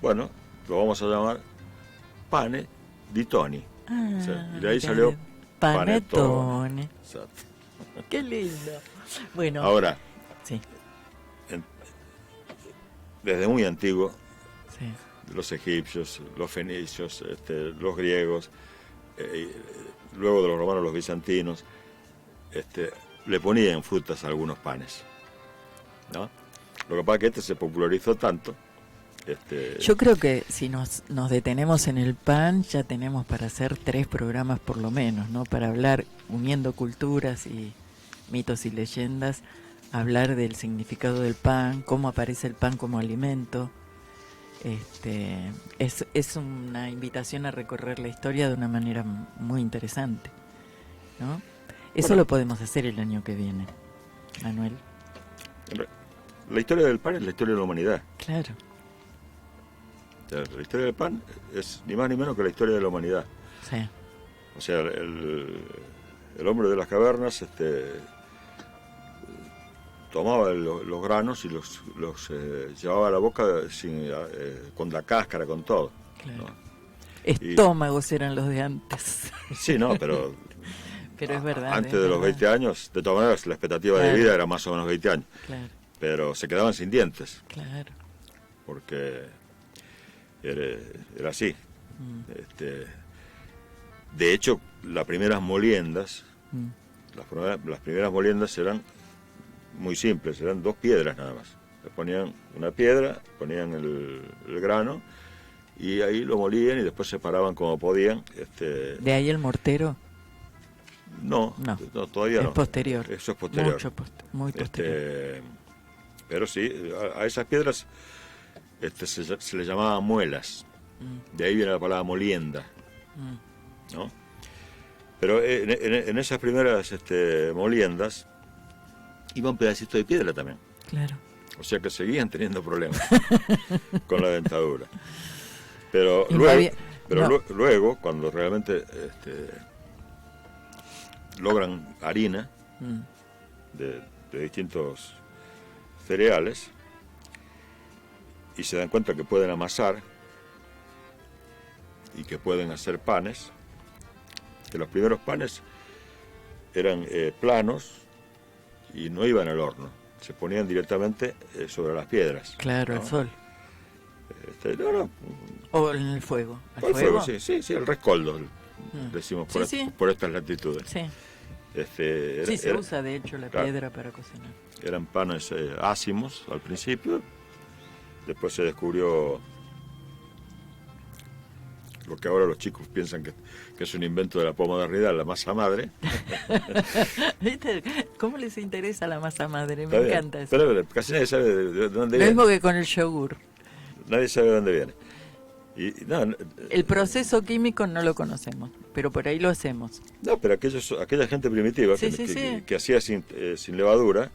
bueno, lo vamos a llamar Pane di Toni. O sea, y de ahí salió Panettone. Exacto. Qué lindo. Bueno, Ahora, sí, desde muy antiguo, sí. los egipcios, los fenicios, los griegos, luego de los romanos, los bizantinos, le ponían frutas a algunos panes, ¿no? Lo que pasa es que se popularizó tanto. Yo creo que si nos detenemos en el pan, ya tenemos para hacer 3 programas por lo menos, ¿no? Para hablar, uniendo culturas y mitos y leyendas, hablar del significado del pan, cómo aparece el pan como alimento. Es una invitación a recorrer la historia de una manera muy interesante, ¿no? Eso Bueno, lo podemos hacer el año que viene, Manuel. La historia del pan es la historia de la humanidad. Claro. O sea, la historia del pan es ni más ni menos que la historia de la humanidad. Sí. O sea, el hombre de las cavernas tomaba los granos y los llevaba a la boca con la cáscara, con todo, Claro. ¿no? Estómagos eran los de antes. Sí, no, pero Pero es verdad. antes es de los verdad. 20 años, de todas maneras, la expectativa de Claro. vida era más o menos 20 años, Claro, pero se quedaban sin dientes, claro. porque era así. Mm, De hecho, las primeras moliendas, mm. las primeras moliendas eran muy simples, eran 2 piedras nada más. Le ponían una piedra, ponían el grano y ahí lo molían y después separaban como podían. De ahí el mortero No, No, todavía es no. posterior. Eso es posterior. Muy posterior. Pero sí, a esas piedras se les llamaba muelas. De ahí viene la palabra molienda, Mm. ¿no? Pero en esas primeras moliendas iba un pedacito de piedra también. Claro. O sea que seguían teniendo problemas con la dentadura. Pero Y luego, no. luego, cuando realmente logran harina Mm. de distintos cereales y se dan cuenta que pueden amasar y que pueden hacer panes, que los primeros panes eran planos y no iban al horno, se ponían directamente sobre las piedras. Claro, ¿no? al sol. No, O en el fuego. ¿Al al fuego? fuego, sí, el rescoldo, decimos por, Sí, sí. por estas latitudes. Sí. Era- Sí, se era- usa de hecho la claro. piedra para cocinar. Eran panes ácimos al principio, después se descubrió lo que ahora los chicos piensan que es un invento de la posmodernidad, la masa madre. ¿Viste? ¿Cómo les interesa la masa madre? Me Está bien, encanta eso. pero casi nadie sabe de dónde Lo mismo viene. que con el yogur. Nadie sabe de dónde viene. El proceso químico no lo conocemos, pero por ahí lo hacemos. No, pero aquella gente primitiva Sí, que, sí, que- sí. que hacía sin levadura,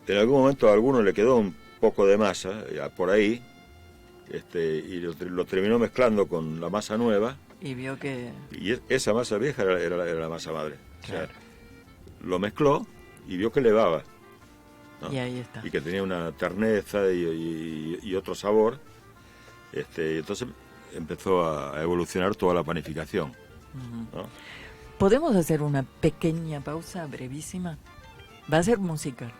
en algún momento a alguno le quedó un poco de masa por ahí, y lo terminó mezclando con la masa nueva, Y vio que... y esa masa vieja era la masa madre. O sea, Claro. lo mezcló y vio que levaba, ¿no? Y ahí está. Y que tenía una terneza y otro sabor. Entonces empezó a evolucionar toda la panificación, ¿no? ¿Podemos hacer una pequeña pausa brevísima? Va a ser musical.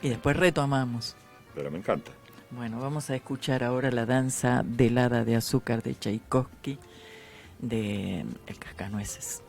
Y después retomamos. Pero me encanta. Bueno, vamos a escuchar ahora la danza del hada de azúcar de Tchaikovsky, de El Cascanueces.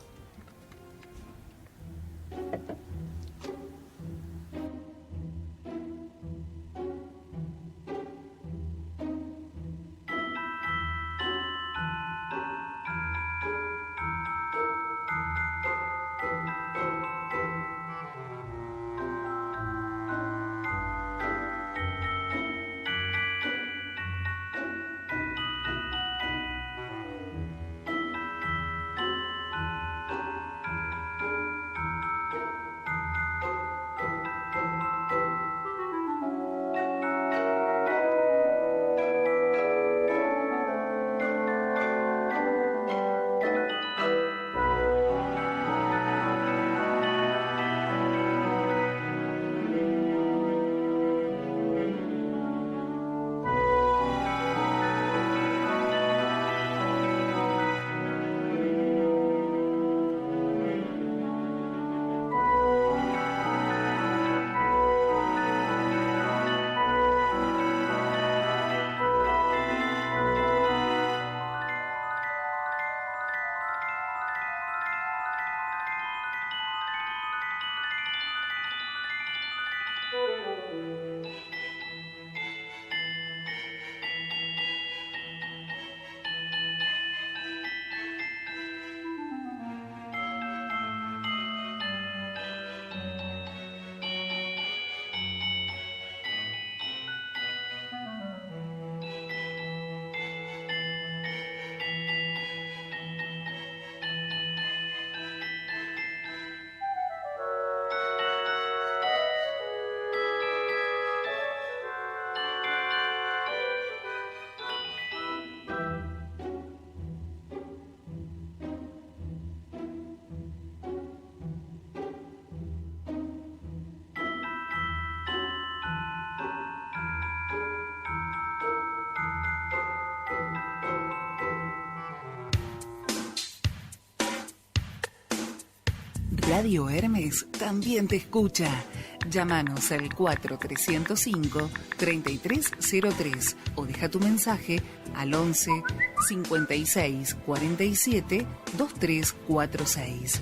Radio Hermes también te escucha. Llámanos al 4305-3303 o deja tu mensaje al 11 56 47 2346.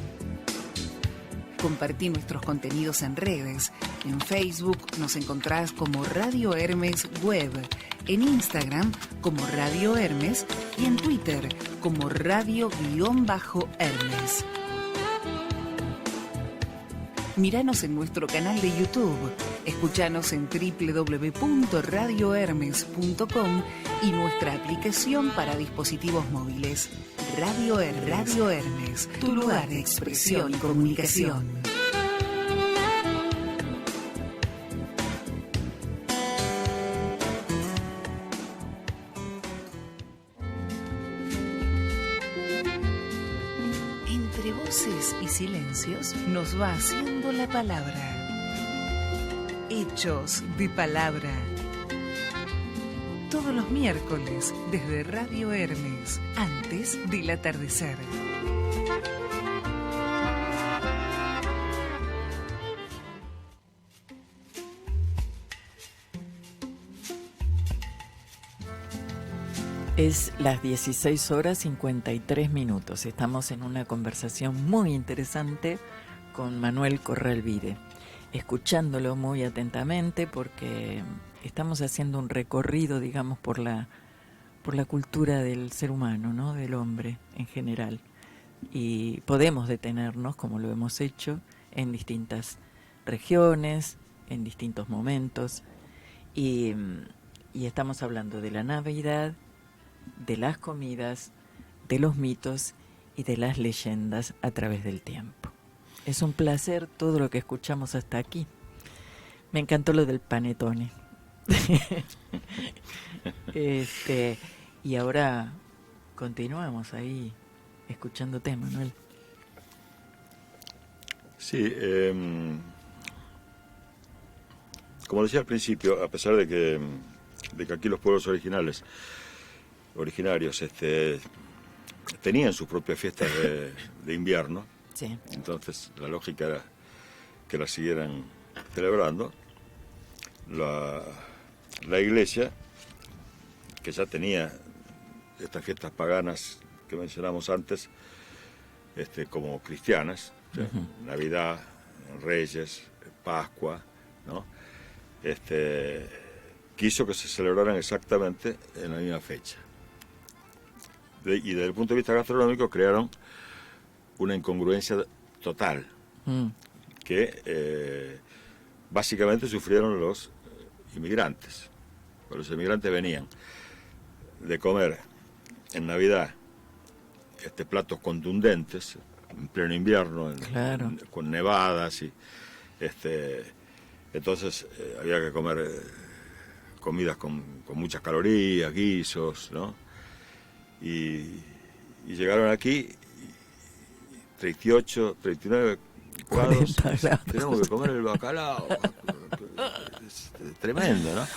Compartí nuestros contenidos en redes. En Facebook nos encontrás como Radio Hermes Web, en Instagram como Radio Hermes y en Twitter como Radio-Hermes. Míranos en nuestro canal de YouTube, escuchanos en www.radiohermes.com y nuestra aplicación para dispositivos móviles. Radio Hermes, tu lugar de expresión y comunicación. Entre voces y silencios nos va haciendo la palabra. Hechos de palabra. Todos los miércoles desde Radio Hermes, antes del atardecer. Es las 16:53. Estamos en una conversación muy interesante con Manuel Corral Vide, escuchándolo muy atentamente porque estamos haciendo un recorrido, digamos, por la cultura del ser humano, ¿no? Del hombre en general. Y podemos detenernos, como lo hemos hecho, en distintas regiones, en distintos momentos. Y estamos hablando de la Navidad, de las comidas, de los mitos y de las leyendas a través del tiempo. Es un placer todo lo que escuchamos hasta aquí. Me encantó lo del panetone. Y ahora continuamos ahí escuchándote, Manuel. Sí, como decía al principio, a pesar de que aquí los pueblos originarios tenían sus propias fiestas de invierno, Sí. entonces la lógica era que las siguieran celebrando. La iglesia, que ya tenía estas fiestas paganas que mencionamos antes, como cristianas, o sea, Navidad, Reyes, Pascua, ¿no? Quiso que se celebraran exactamente en la misma fecha. Y desde el punto de vista gastronómico crearon una incongruencia total, que básicamente sufrieron los inmigrantes. Los inmigrantes venían de comer en Navidad platos contundentes, en pleno invierno, Claro. con nevadas, y entonces había que comer comidas con muchas calorías, guisos, ¿no? Y llegaron aquí 38, 39 grados, 40 grados. tenemos que comer el bacalao. Es tremendo, ¿no?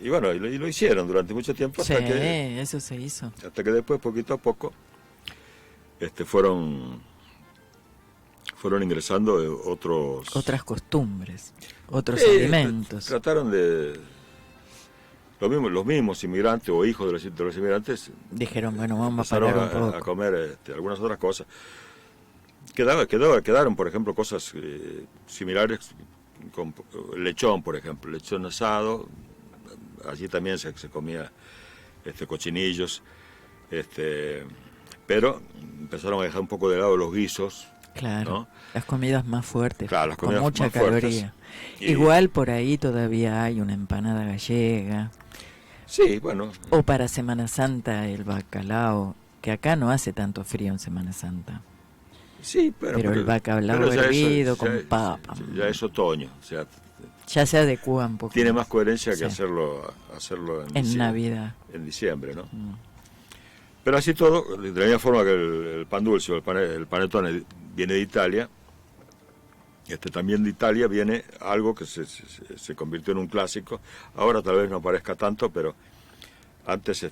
Y bueno, y lo hicieron durante mucho tiempo Sí, hasta que eso se hizo. después, poquito a poco, fueron ingresando Otras costumbres, otros Sí, alimentos. Trataron de los mismos inmigrantes o hijos de los inmigrantes Dijeron, bueno, vamos a empezaron parar un a poco. comer algunas otras cosas. Quedaron, por ejemplo, cosas similares con lechón, por ejemplo, lechón asado. Allí también se comía cochinillos, pero empezaron a dejar un poco de lado los guisos. Claro, ¿no? las comidas más fuertes, Claro, las con comidas mucha más fuertes. caloría. Y- Igual por ahí todavía hay una empanada gallega, Sí, bueno, o para Semana Santa el bacalao, que acá no hace tanto frío en Semana Santa. sí, pero el bacalao pero ya hervido con ya- papa. Ya es otoño, o sea, Ya se adecua un poco. tiene más coherencia que Sí. hacerlo en diciembre, Navidad. en diciembre, ¿no? Pero así todo, de la misma forma que el pan dulce o el panettone viene de Italia, también de Italia viene algo que se convirtió en un clásico. Ahora tal vez no parezca tanto, pero antes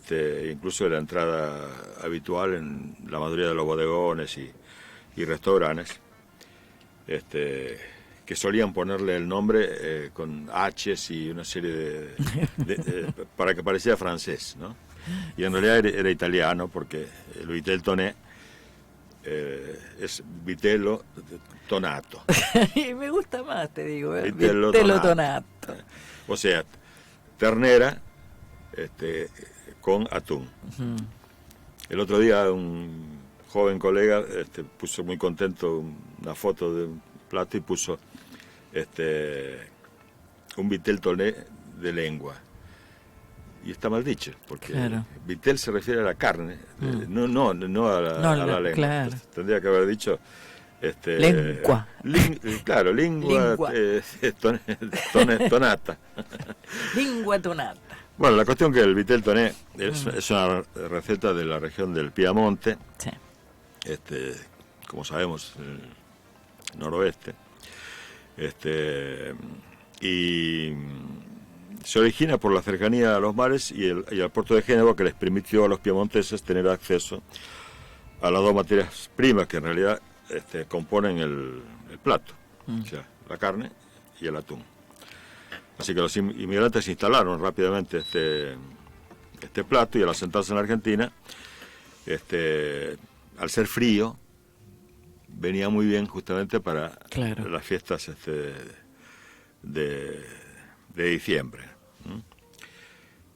incluso era entrada habitual en la mayoría de los bodegones y restaurantes, que solían ponerle el nombre con H's y una serie para que pareciera francés, ¿no? Y en realidad era italiano, porque el vitel toné es vitello tonato. Y me gusta más, te digo, Vitello vitello tonato. tonato. O sea, ternera con atún. El otro día un joven colega puso muy contento una foto de un plato y puso un vitel toné de lengua. Y está mal dicho, porque Claro. vitel se refiere a la carne, no a la lengua. Claro. Entonces, tendría que haber dicho Lengua. Claro, lingua, Lingua. tonata. Lingua tonata. Bueno, la cuestión que el vitel toné es una receta de la región del Piamonte, Sí. como sabemos, el noroeste, y se origina por la cercanía a los mares y al puerto de Génova, que les permitió a los piemonteses tener acceso a las dos materias primas que en realidad componen el plato, o sea, la carne y el atún. Así que los inmigrantes instalaron rápidamente este plato, y al asentarse en Argentina, al ser frío, venía muy bien justamente para Claro. las fiestas de diciembre.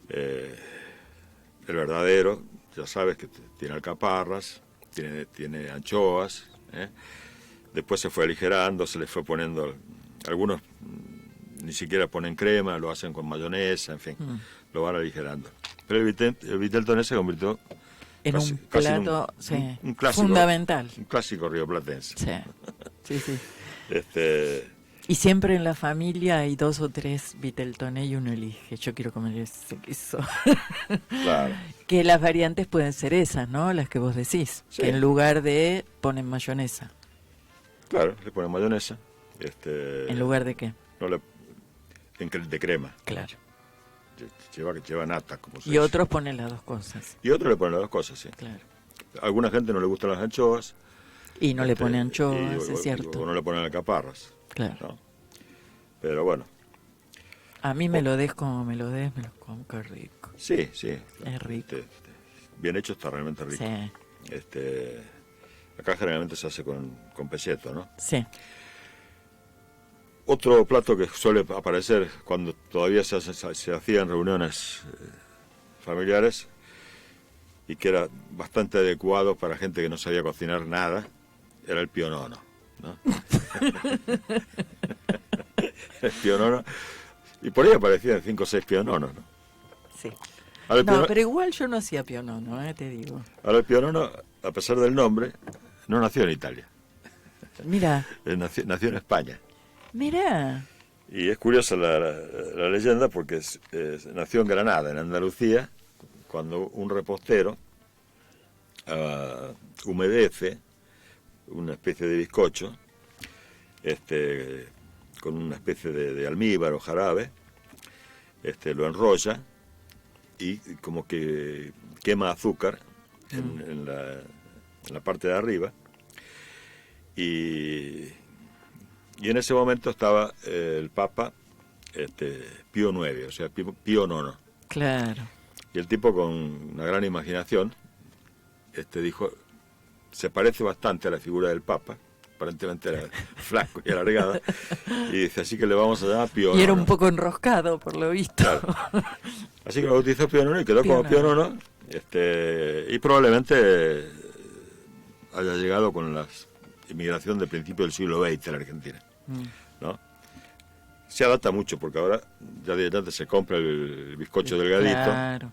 El verdadero, ya sabes que tiene alcaparras, tiene anchoas, después se fue aligerando, se le fue poniendo, algunos ni siquiera ponen crema, lo hacen con mayonesa, en fin, lo van aligerando. Pero el vitel toné se convirtió En un casi en plato sí, un clásico, fundamental. un clásico rioplatense. Sí, sí, sí. Este, Y siempre en la familia hay 2 o 3 vitel toné y uno elige, yo quiero comer ese queso. claro. Que las variantes pueden ser esas, ¿no? Las que vos decís. Sí. Que en lugar de ponen mayonesa. Claro, le ponen mayonesa, ¿En lugar de qué? No le, de crema. Claro. Lleva nata, como se Y dice. otros ponen las dos cosas. Y otros le ponen las dos cosas, sí. Claro. A alguna gente no le gustan las anchoas. Y no le ponen anchoas, es cierto. O no le ponen alcaparras. Claro. ¿No? Pero bueno. A mí me lo des como me lo des, me lo como, qué rico. Sí. Es rico. Bien hecho, está realmente rico. Sí. Acá generalmente se hace con peseto, ¿no? Sí. Otro plato que suele aparecer cuando todavía se hacían reuniones familiares y que era bastante adecuado para gente que no sabía cocinar nada, era el pionono, ¿no? El pionono. Y por ahí aparecían 5 o 6 piononos, ¿no? Sí. Ahora, pero igual yo no hacía pionono, te digo. Ahora el pionono, a pesar del nombre, no nació en Italia. Mira. Nació en España. Mira. Y es curiosa la leyenda porque nació en Granada, en Andalucía, cuando un repostero humedece una especie de bizcocho con una especie de almíbar o jarabe, lo enrolla y como que quema azúcar en la parte de arriba y en ese momento estaba el Papa Pío IX, o sea, Pío IX. Claro. Y el tipo con una gran imaginación dijo, se parece bastante a la figura del Papa, aparentemente era flaco y alargado, y dice, así que le vamos a llamar Pío IX. Y era un poco enroscado, por lo visto. Claro. Así que lo bautizó Pío IX y quedó como Pío IX, y probablemente haya llegado con la inmigración de principio del siglo XX a la Argentina, ¿no? Se adapta mucho porque ahora ya directamente se compra el bizcocho delgadito. Claro.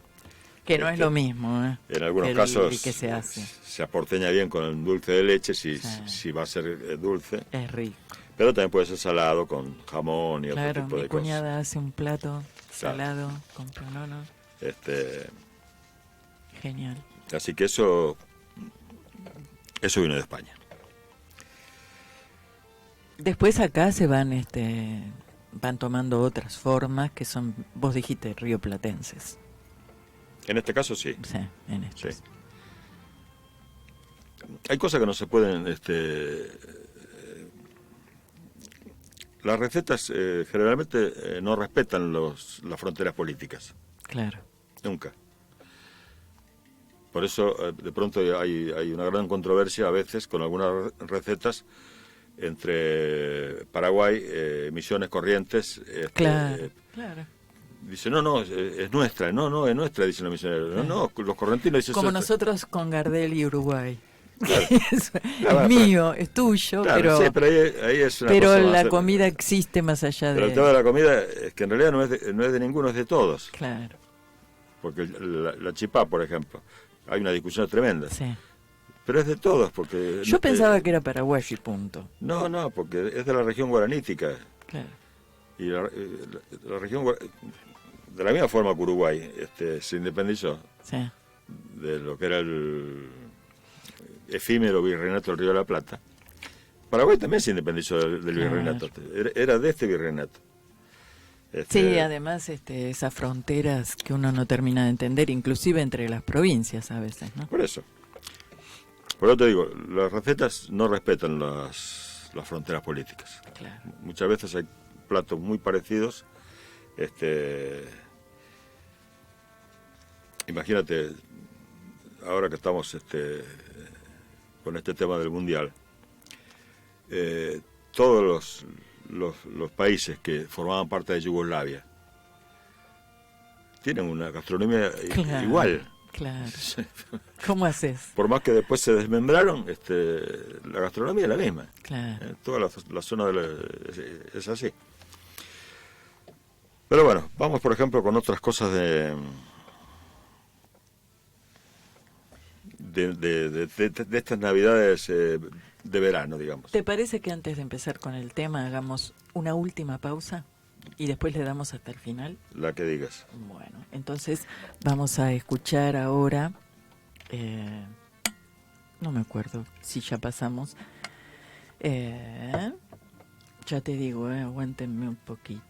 Que no es lo mismo, En algunos casos que se hace. Se aporteña bien con el dulce de leche si va a ser dulce. Es rico. Pero también puede ser salado con jamón y otro tipo de cosas. Mi cuñada hace un plato salado con pionono. Genial. Así que eso vino de España. Después acá se van tomando otras formas que son, vos dijiste, rioplatenses. En este caso sí. Sí, en este. Sí. Hay cosas que no se pueden... las recetas generalmente no respetan las fronteras políticas. Claro. Nunca. Por eso de pronto hay una gran controversia a veces con algunas recetas entre Paraguay, Misiones, Corrientes. Claro. Dice, no, es nuestra. No, es nuestra, dicen los misioneros. No, los correntinos dicen... Como nosotros con Gardel y Uruguay. Claro. Es mío, es tuyo, claro, pero, sí, pero ahí es una pero cosa la más, comida existe más allá de... Pero el tema de la comida es que en realidad no es de ninguno, es de todos. Claro. Porque la chipá, por ejemplo, hay una discusión tremenda. Sí. Pero es de todos, porque... Yo pensaba que era paraguayo y punto. No, porque es de la región guaranítica. Claro. Y la región, de la misma forma que Uruguay se independizó de lo que era el efímero virreinato del Río de la Plata. Paraguay también se independizó del virreinato. Era de este virreinato. Sí, además esas fronteras que uno no termina de entender, inclusive entre las provincias a veces, ¿no? Por eso te digo, las recetas no respetan las fronteras políticas. Claro. Muchas veces hay platos muy parecidos. Imagínate, ahora que estamos con este tema del Mundial, todos los países que formaban parte de Yugoslavia tienen una gastronomía igual. Claro. ¿Cómo haces? Por más que después se desmembraron, la gastronomía es la misma. Claro. Toda la zona es así. Pero bueno, vamos por ejemplo con otras cosas de estas navidades de verano, digamos. ¿Te parece que antes de empezar con el tema hagamos una última pausa y después le damos hasta el final? La que digas. Bueno, entonces vamos a escuchar ahora, no me acuerdo si ya pasamos, Ya te digo, aguántenme un poquito.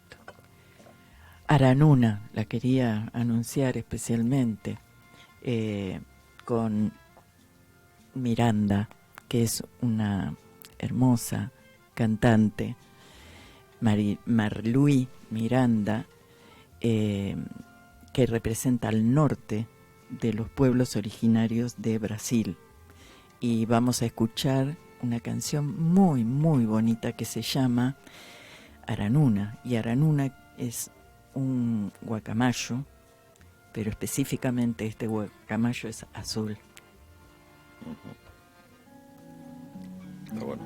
Aranuna, la quería anunciar especialmente, con Miranda, que es una hermosa cantante, Marluí Miranda, que representa al norte de los pueblos originarios de Brasil. Y vamos a escuchar una canción muy, muy bonita que se llama Aranuna. Y Aranuna es un guacamayo, pero específicamente este guacamayo es azul. Está bueno.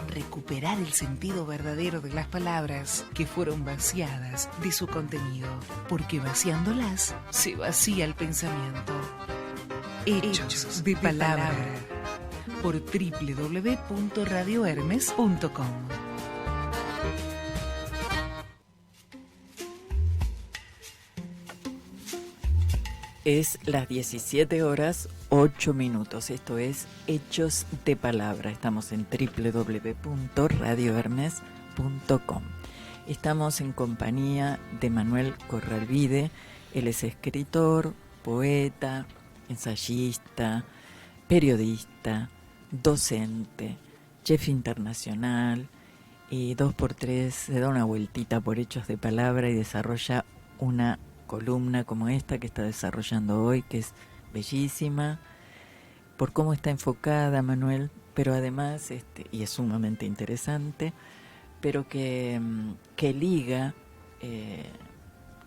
Recuperar el sentido verdadero de las palabras que fueron vaciadas de su contenido, porque vaciándolas se vacía el pensamiento. Hechos de palabra, por www.radiohermes.com. Es las 17:08. Esto es Hechos de Palabra. Estamos en www.radiohermes.com. Estamos en compañía de Manuel Corralvide. Él es escritor, poeta, ensayista, periodista, docente, chef internacional, y 2x3 se da una vueltita por Hechos de Palabra y desarrolla una columna como esta que está desarrollando hoy, que es bellísima por cómo está enfocada, Manuel, pero además, y es sumamente interesante, pero que liga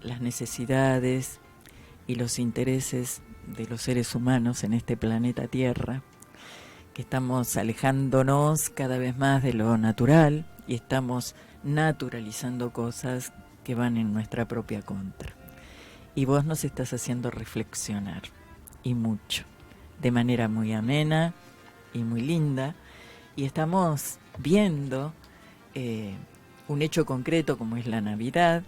las necesidades y los intereses de los seres humanos en este planeta Tierra, que estamos alejándonos cada vez más de lo natural y estamos naturalizando cosas que van en nuestra propia contra. Y vos nos estás haciendo reflexionar, y mucho, de manera muy amena y muy linda, y estamos viendo un hecho concreto como es la Navidad,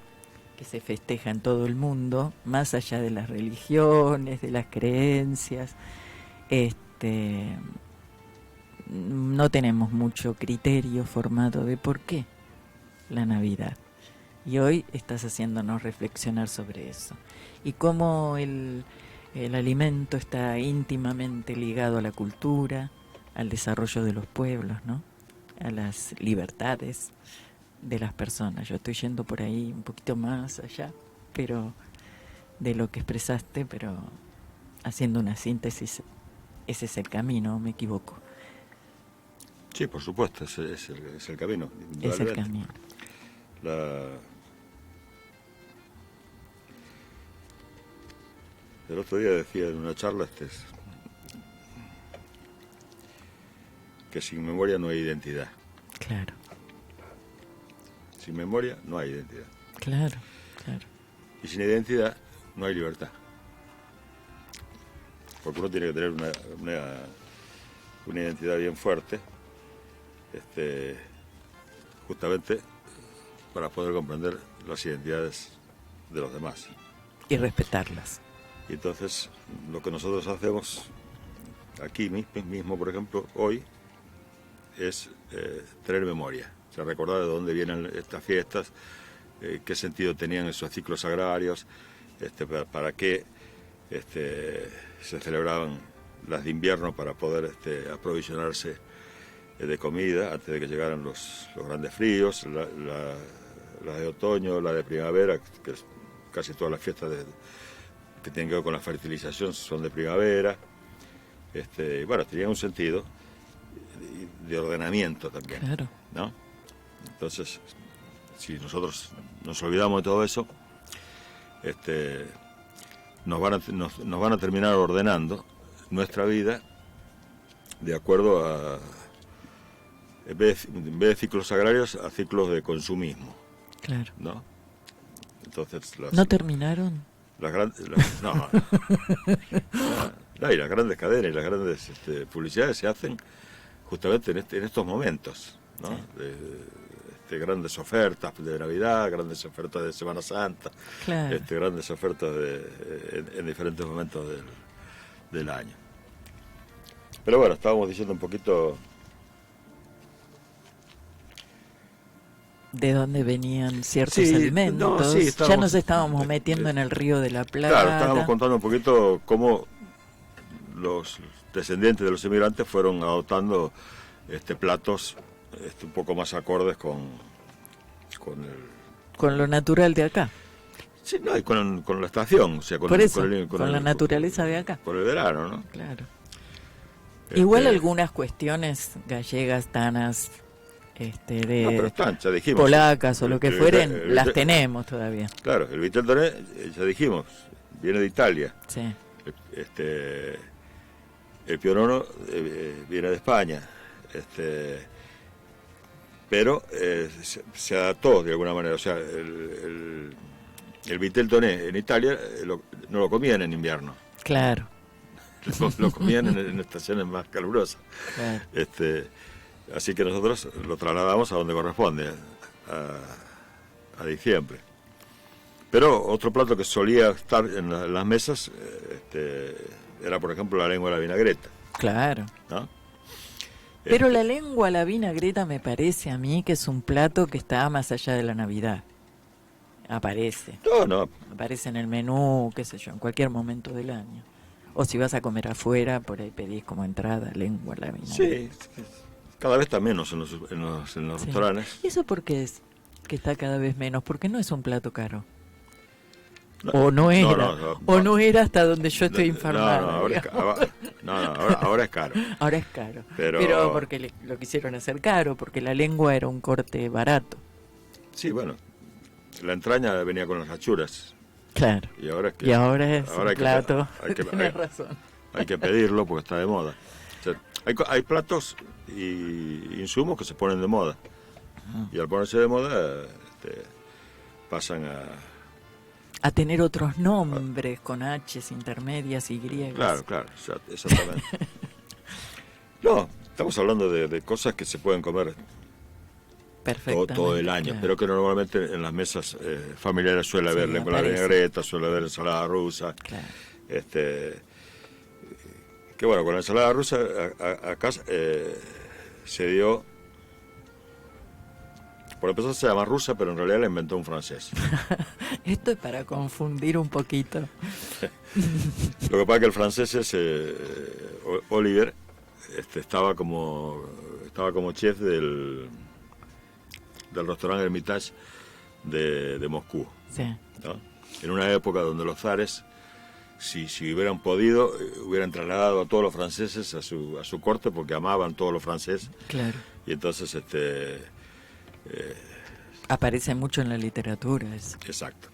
que se festeja en todo el mundo, más allá de las religiones, de las creencias. No tenemos mucho criterio formado de por qué la Navidad. Y hoy estás haciéndonos reflexionar sobre eso. Y cómo el alimento está íntimamente ligado a la cultura, al desarrollo de los pueblos, ¿no? A las libertades de las personas. Yo estoy yendo por ahí un poquito más allá, pero de lo que expresaste, pero haciendo una síntesis, ese es el camino, ¿me equivoco? Sí, por supuesto, es el camino. Es el camino. El otro día decía en una charla que sin memoria no hay identidad. Claro. Sin memoria no hay identidad. Claro, claro. Y sin identidad no hay libertad. Porque uno tiene que tener una identidad bien fuerte, justamente para poder comprender las identidades de los demás. Y respetarlas. Y entonces lo que nosotros hacemos aquí mismo, por ejemplo, hoy, es tener memoria, o sea, recordar de dónde vienen estas fiestas, qué sentido tenían esos ciclos agrarios, para qué se celebraban las de invierno para poder aprovisionarse de comida antes de que llegaran los grandes fríos, la de otoño, la de primavera, que es casi todas las fiestas que tienen que ver con la fertilización son de primavera. Bueno, tenían un sentido de ordenamiento también, claro, ¿no? Entonces, si nosotros nos olvidamos de todo eso, nos van a terminar ordenando nuestra vida de acuerdo a, en vez de ciclos agrarios, a ciclos de consumismo. Claro. ¿No? Entonces, ¿no terminaron? No, y las grandes cadenas y las grandes publicidades se hacen justamente en estos momentos, ¿no? Sí. Grandes ofertas de Navidad, grandes ofertas de Semana Santa, claro. Grandes ofertas en diferentes momentos del año. Pero bueno, estábamos diciendo un poquito de dónde venían ciertos alimentos. Ya nos estábamos metiendo en el Río de la Plata. Claro, estábamos contando un poquito cómo los descendientes de los inmigrantes fueron adoptando platos un poco más acordes con lo natural de acá. Sí, no, y con la estación, o sea, con la naturaleza de acá. Con el verano, ¿no? Claro. Igual algunas cuestiones gallegas, tanas, no, pero están, ya dijimos, polacas o lo que fueren, las tenemos todavía. Claro, el vitel toné, ya dijimos, viene de Italia. Sí. El pionono viene de España. Pero se adaptó de alguna manera, o sea, el vitel toné en Italia no lo comían en invierno. Claro. Lo comían en estaciones más calurosas. Claro. Así que nosotros lo trasladamos a donde corresponde, a diciembre. Pero otro plato que solía estar en las mesas era, por ejemplo, la lengua a la vinagreta. Claro. ¿No? Pero la lengua a la vinagreta me parece a mí que es un plato que está más allá de la Navidad. Aparece. No. Aparece en el menú, qué sé yo, en cualquier momento del año. O si vas a comer afuera, por ahí pedís como entrada lengua a la vinagreta. Sí, cada vez está menos en los sí. restaurantes. ¿Y eso por qué es que está cada vez menos? Porque no es un plato caro. No, o no era, no era hasta donde yo estoy informado. Ahora es caro. Ahora es caro. Pero porque lo quisieron hacer caro, porque la lengua era un corte barato. Sí, bueno, la entraña venía con las achuras. Claro. Y ahora es, el plato. Tienes razón. Hay que pedirlo porque está de moda. O sea, hay platos y insumos que se ponen de moda. Y al ponerse de moda, pasan a tener otros nombres con H's intermedias y griegas. Claro, exactamente. No, estamos hablando de cosas que se pueden comer todo el año, pero que normalmente en las mesas familiares suele haber lengua de vinagreta, suele haber ensalada rusa. Claro. Que bueno, con la ensalada rusa acá se dio... Por empezar se llama rusa, pero en realidad la inventó un francés. Esto es para confundir un poquito. Lo que pasa es que el francés es Olivier, estaba como chef del restaurante Hermitage de Moscú. Sí. ¿No? En una época donde los zares, si hubieran podido, hubieran trasladado a todos los franceses a su corte porque amaban todos los franceses. Claro. Y entonces aparece mucho en la literatura eso. Exacto.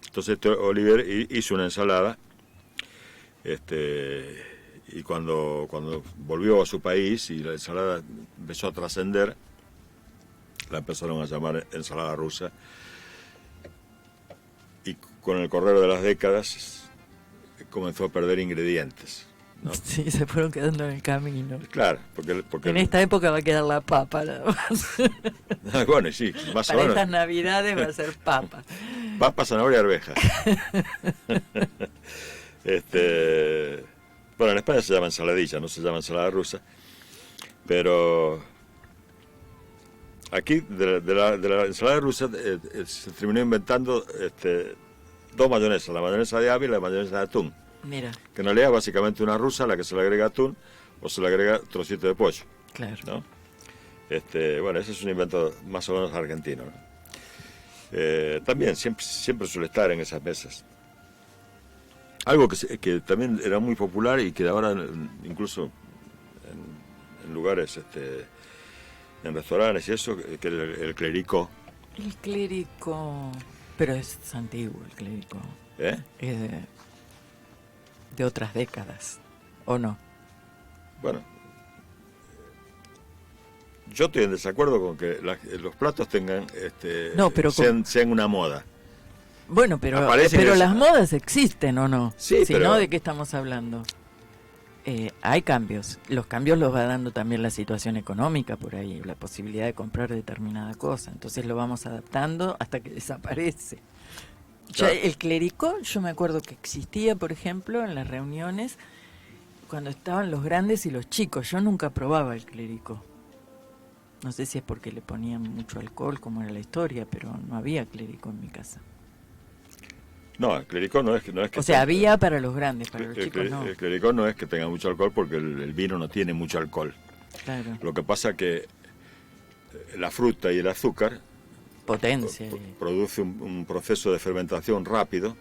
Entonces Olivier hizo una ensalada, y cuando volvió a su país y la ensalada empezó a trascender, la empezaron a llamar ensalada rusa, y con el correr de las décadas comenzó a perder ingredientes, ¿no? Sí, se fueron quedando en el camino. Claro, porque en esta época va a quedar la papa nada más. Bueno, sí, más o menos. Para estas navidades va a ser papa. Papa, zanahoria y arveja. Bueno, en España se llama ensaladilla, no se llama ensalada rusa, pero aquí de la ensalada rusa se terminó inventando dos mayonesas, la mayonesa de ave y la mayonesa de atún. Mira. Que en realidad es básicamente una rusa a la que se le agrega atún o se le agrega trocito de pollo. Claro. ¿No? Bueno, ese es un invento más o menos argentino, ¿no? También siempre suele estar en esas mesas. Algo que también era muy popular y que ahora incluso en lugares, en restaurantes y eso, que el clericó. El clericó, pero es antiguo el clericó. Es de otras décadas, ¿o no? Bueno, yo estoy en desacuerdo con que los platos tengan no, pero sean una moda. Bueno, pero las modas existen, ¿o no? Sí, si no, ¿de qué estamos hablando? Hay cambios. Los cambios los va dando también la situación económica por ahí, la posibilidad de comprar determinada cosa. Entonces lo vamos adaptando hasta que desaparece. Claro. El clericó, yo me acuerdo que existía, por ejemplo, en las reuniones cuando estaban los grandes y los chicos. Yo nunca probaba el clericó. No sé si es porque le ponían mucho alcohol, como era la historia, pero no había clericó en mi casa. No, el clericó no es que... O sea, había para los grandes, para los chicos no. El clericó no es que tenga mucho alcohol porque el vino no tiene mucho alcohol. Claro. Lo que pasa que la fruta y el azúcar potencia produce un proceso de fermentación rápido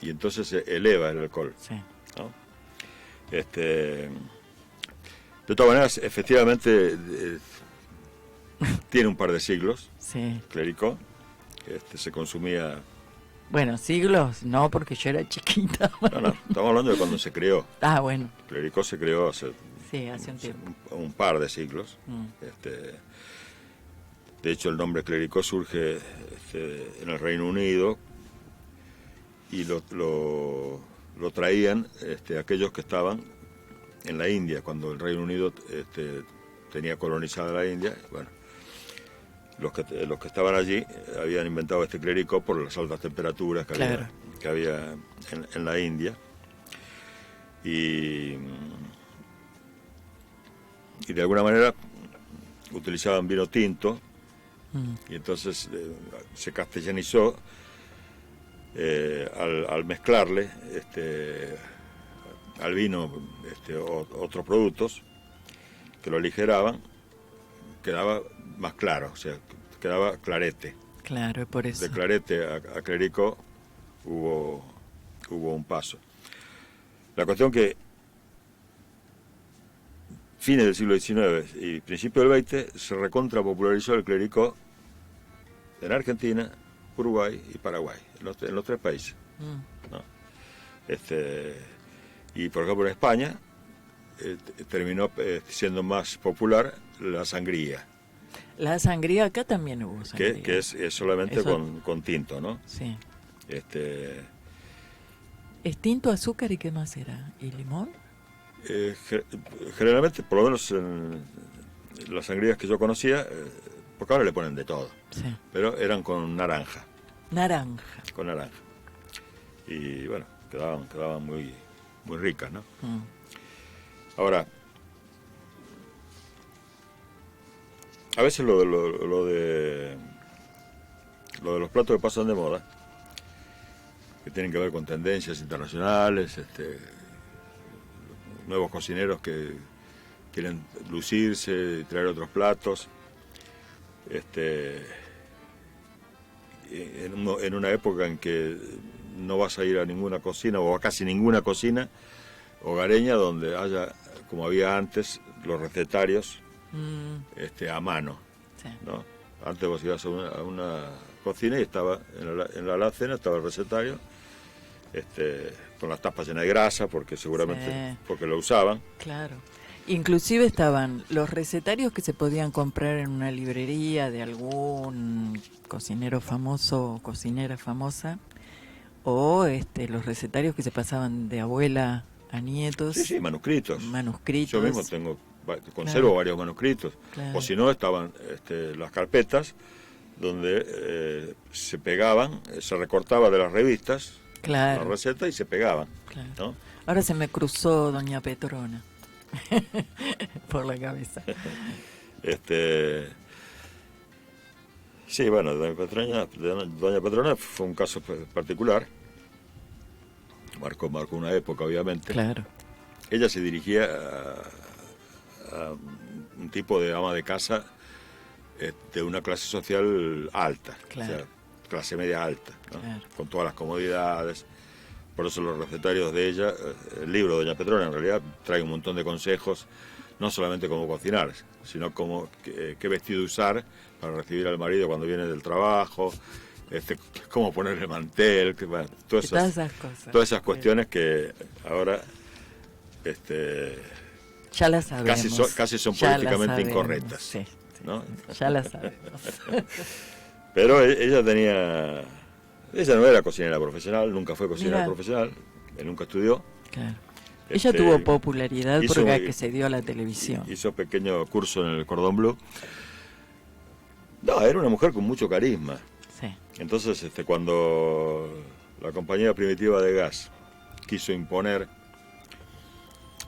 y entonces se eleva el alcohol. Sí. ¿No? De todas maneras, efectivamente tiene un par de siglos. Sí. Clericó se consumía. Bueno, siglos no, porque yo era chiquita. No, estamos hablando de cuando se creó. Ah, bueno. Clericó se creó hace un tiempo. Un par de siglos. De hecho, el nombre clericó surge en el Reino Unido y lo traían aquellos que estaban en la India, cuando el Reino Unido tenía colonizada la India. Bueno, los que estaban allí habían inventado este clericó por las altas temperaturas que había en la India. Y de alguna manera utilizaban vino tinto, y entonces se castellanizó al mezclarle al vino otros productos que lo aligeraban, quedaba más claro, o sea, quedaba clarete. Claro, por eso. De clarete a clericó hubo un paso. La cuestión que fines del siglo XIX y principios del XX se recontra popularizó el clericó en Argentina, Uruguay y Paraguay, en los 3 países. ¿No? Y por ejemplo en España terminó siendo más popular la sangría. La sangría acá también hubo sangría. Que es solamente con tinto, ¿no? Sí. ¿Es tinto, azúcar y qué más era? ¿Y limón? Generalmente, por lo menos en las sangrías que yo conocía, porque ahora le ponen de todo, sí, pero eran con naranja. Naranja. Con naranja. Y bueno, quedaban muy, muy ricas, ¿no? Ahora, a veces lo de los platos que pasan de moda, que tienen que ver con tendencias internacionales, nuevos cocineros que quieren lucirse y traer otros platos, en una época en que no vas a ir a ninguna cocina o a casi ninguna cocina hogareña donde haya, como había antes, los recetarios a mano, sí, ¿no? Antes vos ibas a una cocina y estaba en la alacena estaba el recetario, con las tapas llenas de grasa, porque seguramente sí, porque lo usaban. Claro. Inclusive estaban los recetarios que se podían comprar en una librería de algún cocinero famoso o cocinera famosa, o los recetarios que se pasaban de abuela a nietos. Sí, manuscritos. Yo mismo conservo varios manuscritos. Claro. O si no, estaban las carpetas donde se pegaban, se recortaba de las revistas, claro, la receta y se pegaban. Claro. ¿No? Ahora se me cruzó Doña Petrona por la cabeza. Sí, bueno, Doña Petrona fue un caso particular. Marcó una época, obviamente. Claro. Ella se dirigía a un tipo de ama de casa de una clase social alta, claro, o sea, clase media alta, ¿no? Claro. Con todas las comodidades. Por eso los recetarios de ella, el libro de Doña Petrona en realidad trae un montón de consejos, no solamente cómo cocinar, sino qué vestido usar para recibir al marido cuando viene del trabajo, cómo poner el mantel, bueno, todas esas cosas. Todas esas cuestiones que ahora ya las sabemos. Casi son políticamente incorrectas. Sí, ¿no? Ya las sabemos. Pero ella no era cocinera profesional, nunca fue cocinera profesional, nunca estudió. Claro. Ella tuvo popularidad porque se dio a la televisión. Hizo pequeño curso en el Cordón Bleu. No, era una mujer con mucho carisma. Sí. Entonces, cuando la compañía primitiva de gas quiso imponer,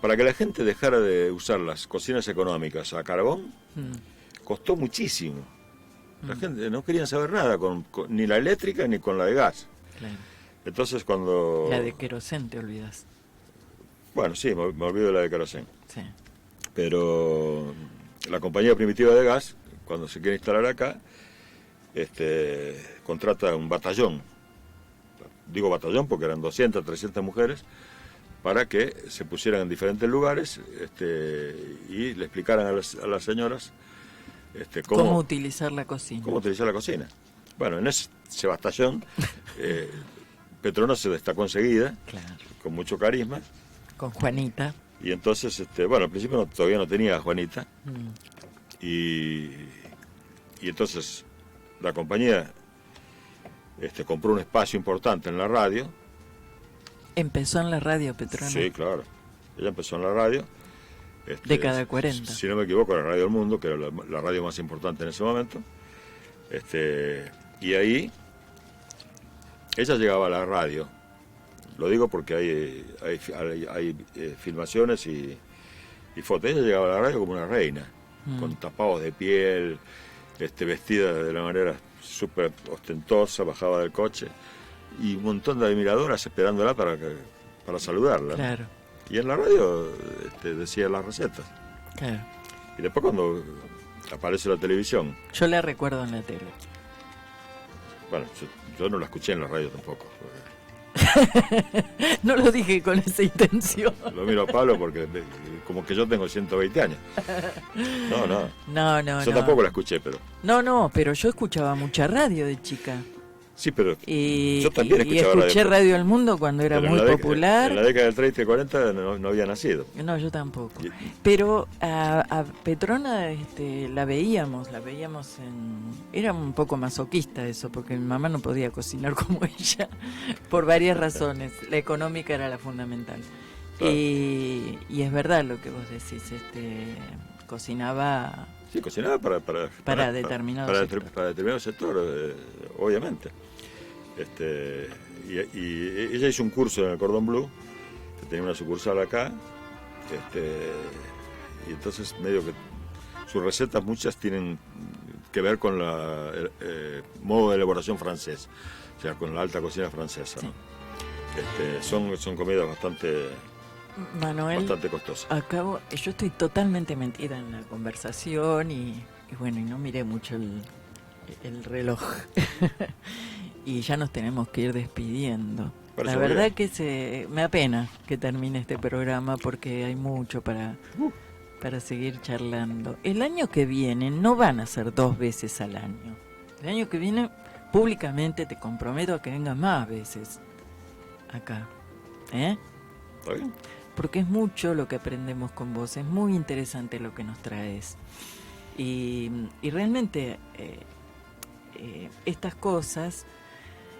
para que la gente dejara de usar las cocinas económicas a carbón, costó muchísimo. La gente no quería saber nada ni la eléctrica ni con la de gas. Claro. Entonces cuando... La de querosén te olvidas. Bueno, sí, me olvido de la de querosén. Sí. Pero la compañía primitiva de gas, cuando se quiere instalar acá, contrata un batallón. Digo batallón porque eran 200, 300 mujeres, para que se pusieran en diferentes lugares y le explicaran a las señoras cómo utilizar la cocina. Cómo utilizar la cocina. Bueno, en ese batallón, Petrona se destacó enseguida, claro, con mucho carisma. Con Juanita. Y entonces, bueno, al principio todavía no tenía a Juanita. Y entonces la compañía compró un espacio importante en la radio. ¿Empezó en la radio, Petrona? Sí, claro. Ella empezó en la radio. Década 40. Si no me equivoco, la Radio del Mundo, que era la radio más importante en ese momento. Y ahí ella llegaba a la radio. Lo digo porque hay filmaciones y fotos. Ella llegaba a la radio como una reina, con tapados de piel, vestida de la manera súper ostentosa, bajaba del coche, y un montón de admiradoras esperándola para saludarla. Claro. ¿No? Y en la radio decía las recetas. Claro. Y después cuando aparece la televisión... Yo la recuerdo en la tele. Bueno, yo no la escuché en la radio tampoco. No lo dije con esa intención. Lo miro a Pablo porque como que yo tengo 120 años. No. No. Yo tampoco la escuché, pero... No, pero yo escuchaba mucha radio de chica. Sí, pero Y, yo también y escuchaba escuché Radio El Mundo cuando era pero muy en la popular. En la década del 30 y 40 no había nacido. No, yo tampoco. Y- Pero a Petrona la veíamos Era un poco masoquista eso, porque mi mamá no podía cocinar como ella, por varias razones. La económica era la fundamental. Claro. Y es verdad lo que vos decís, cocinaba Sí, cocinaba para determinado sector. para determinado sector, obviamente. Y ella hizo un curso en el Cordon Bleu, que tenía una sucursal acá, y entonces medio que sus recetas muchas tienen que ver con el modo de elaboración francés, o sea, con la alta cocina francesa, ¿no? Son comidas bastante Manuel, costosas. yo estoy totalmente metida en la conversación y bueno, y no miré mucho el reloj. Y ya nos tenemos que ir despidiendo. Parece La muy verdad bien. que me da pena que termine este programa porque hay mucho para seguir charlando. El año que viene no van a ser 2 veces al año. El año que viene, públicamente te comprometo a que vengas más veces acá. ¿Está bien? Porque es mucho lo que aprendemos con vos, es muy interesante lo que nos traes. Y realmente estas cosas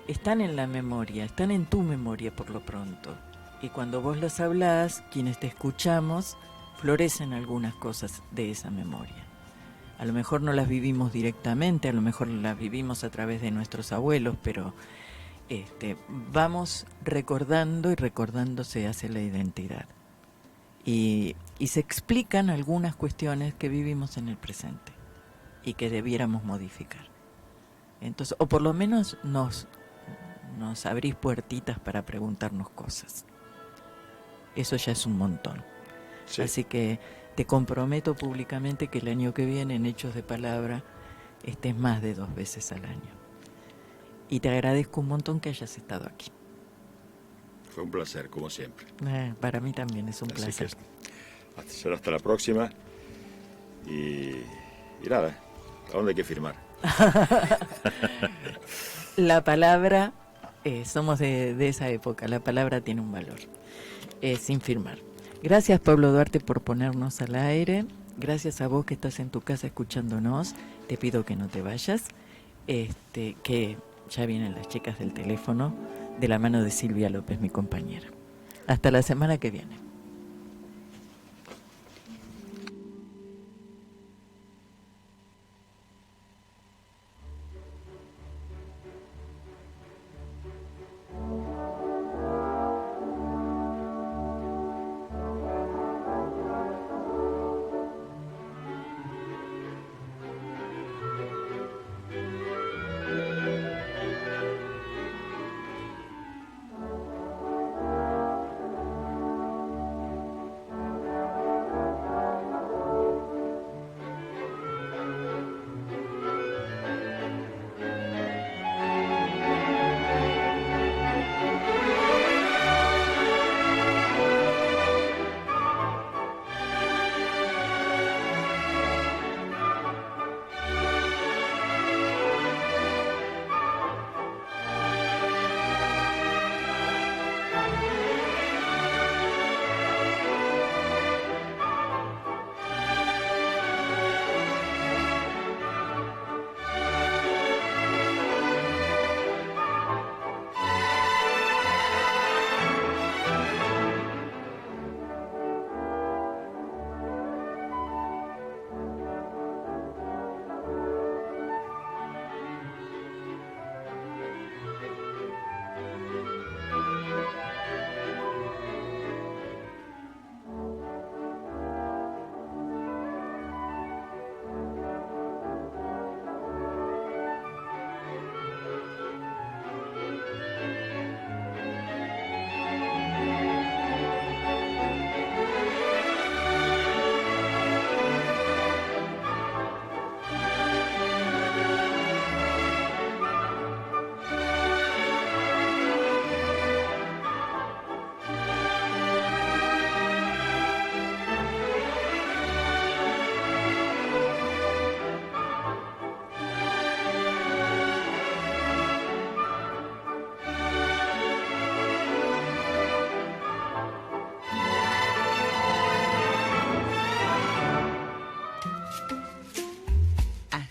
están en la memoria, están en tu memoria por lo pronto. Y cuando vos las hablás, quienes te escuchamos, florecen algunas cosas de esa memoria. A lo mejor no las vivimos directamente, a lo mejor las vivimos a través de nuestros abuelos, pero vamos recordando y recordando se hace la identidad. Y se explican algunas cuestiones que vivimos en el presente y que debiéramos modificar. Entonces, o por lo menos nos abrís puertitas para preguntarnos cosas. Eso ya es un montón. Sí. Así que te comprometo públicamente que el año que viene en Hechos de Palabra estés más de 2 veces al año. Y te agradezco un montón que hayas estado aquí. Fue un placer, como siempre. Para mí también es un Así placer. que será hasta la próxima. Y nada, ¿a dónde hay que firmar? La palabra, somos de esa época, la palabra tiene un valor, sin firmar. Gracias, Pablo Duarte, por ponernos al aire. Gracias a vos que estás en tu casa escuchándonos. Te pido que no te vayas, que ya vienen las chicas del teléfono, de la mano de Silvia López, mi compañera. Hasta la semana que viene.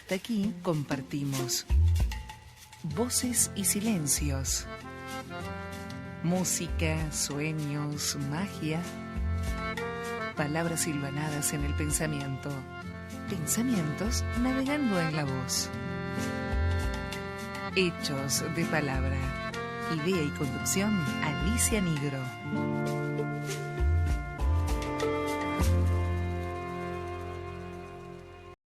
hasta aquí compartimos voces y silencios, música, sueños, magia, palabras hilvanadas en el pensamiento, pensamientos navegando en la voz, hechos de palabra, idea y conducción Alicia Nigro.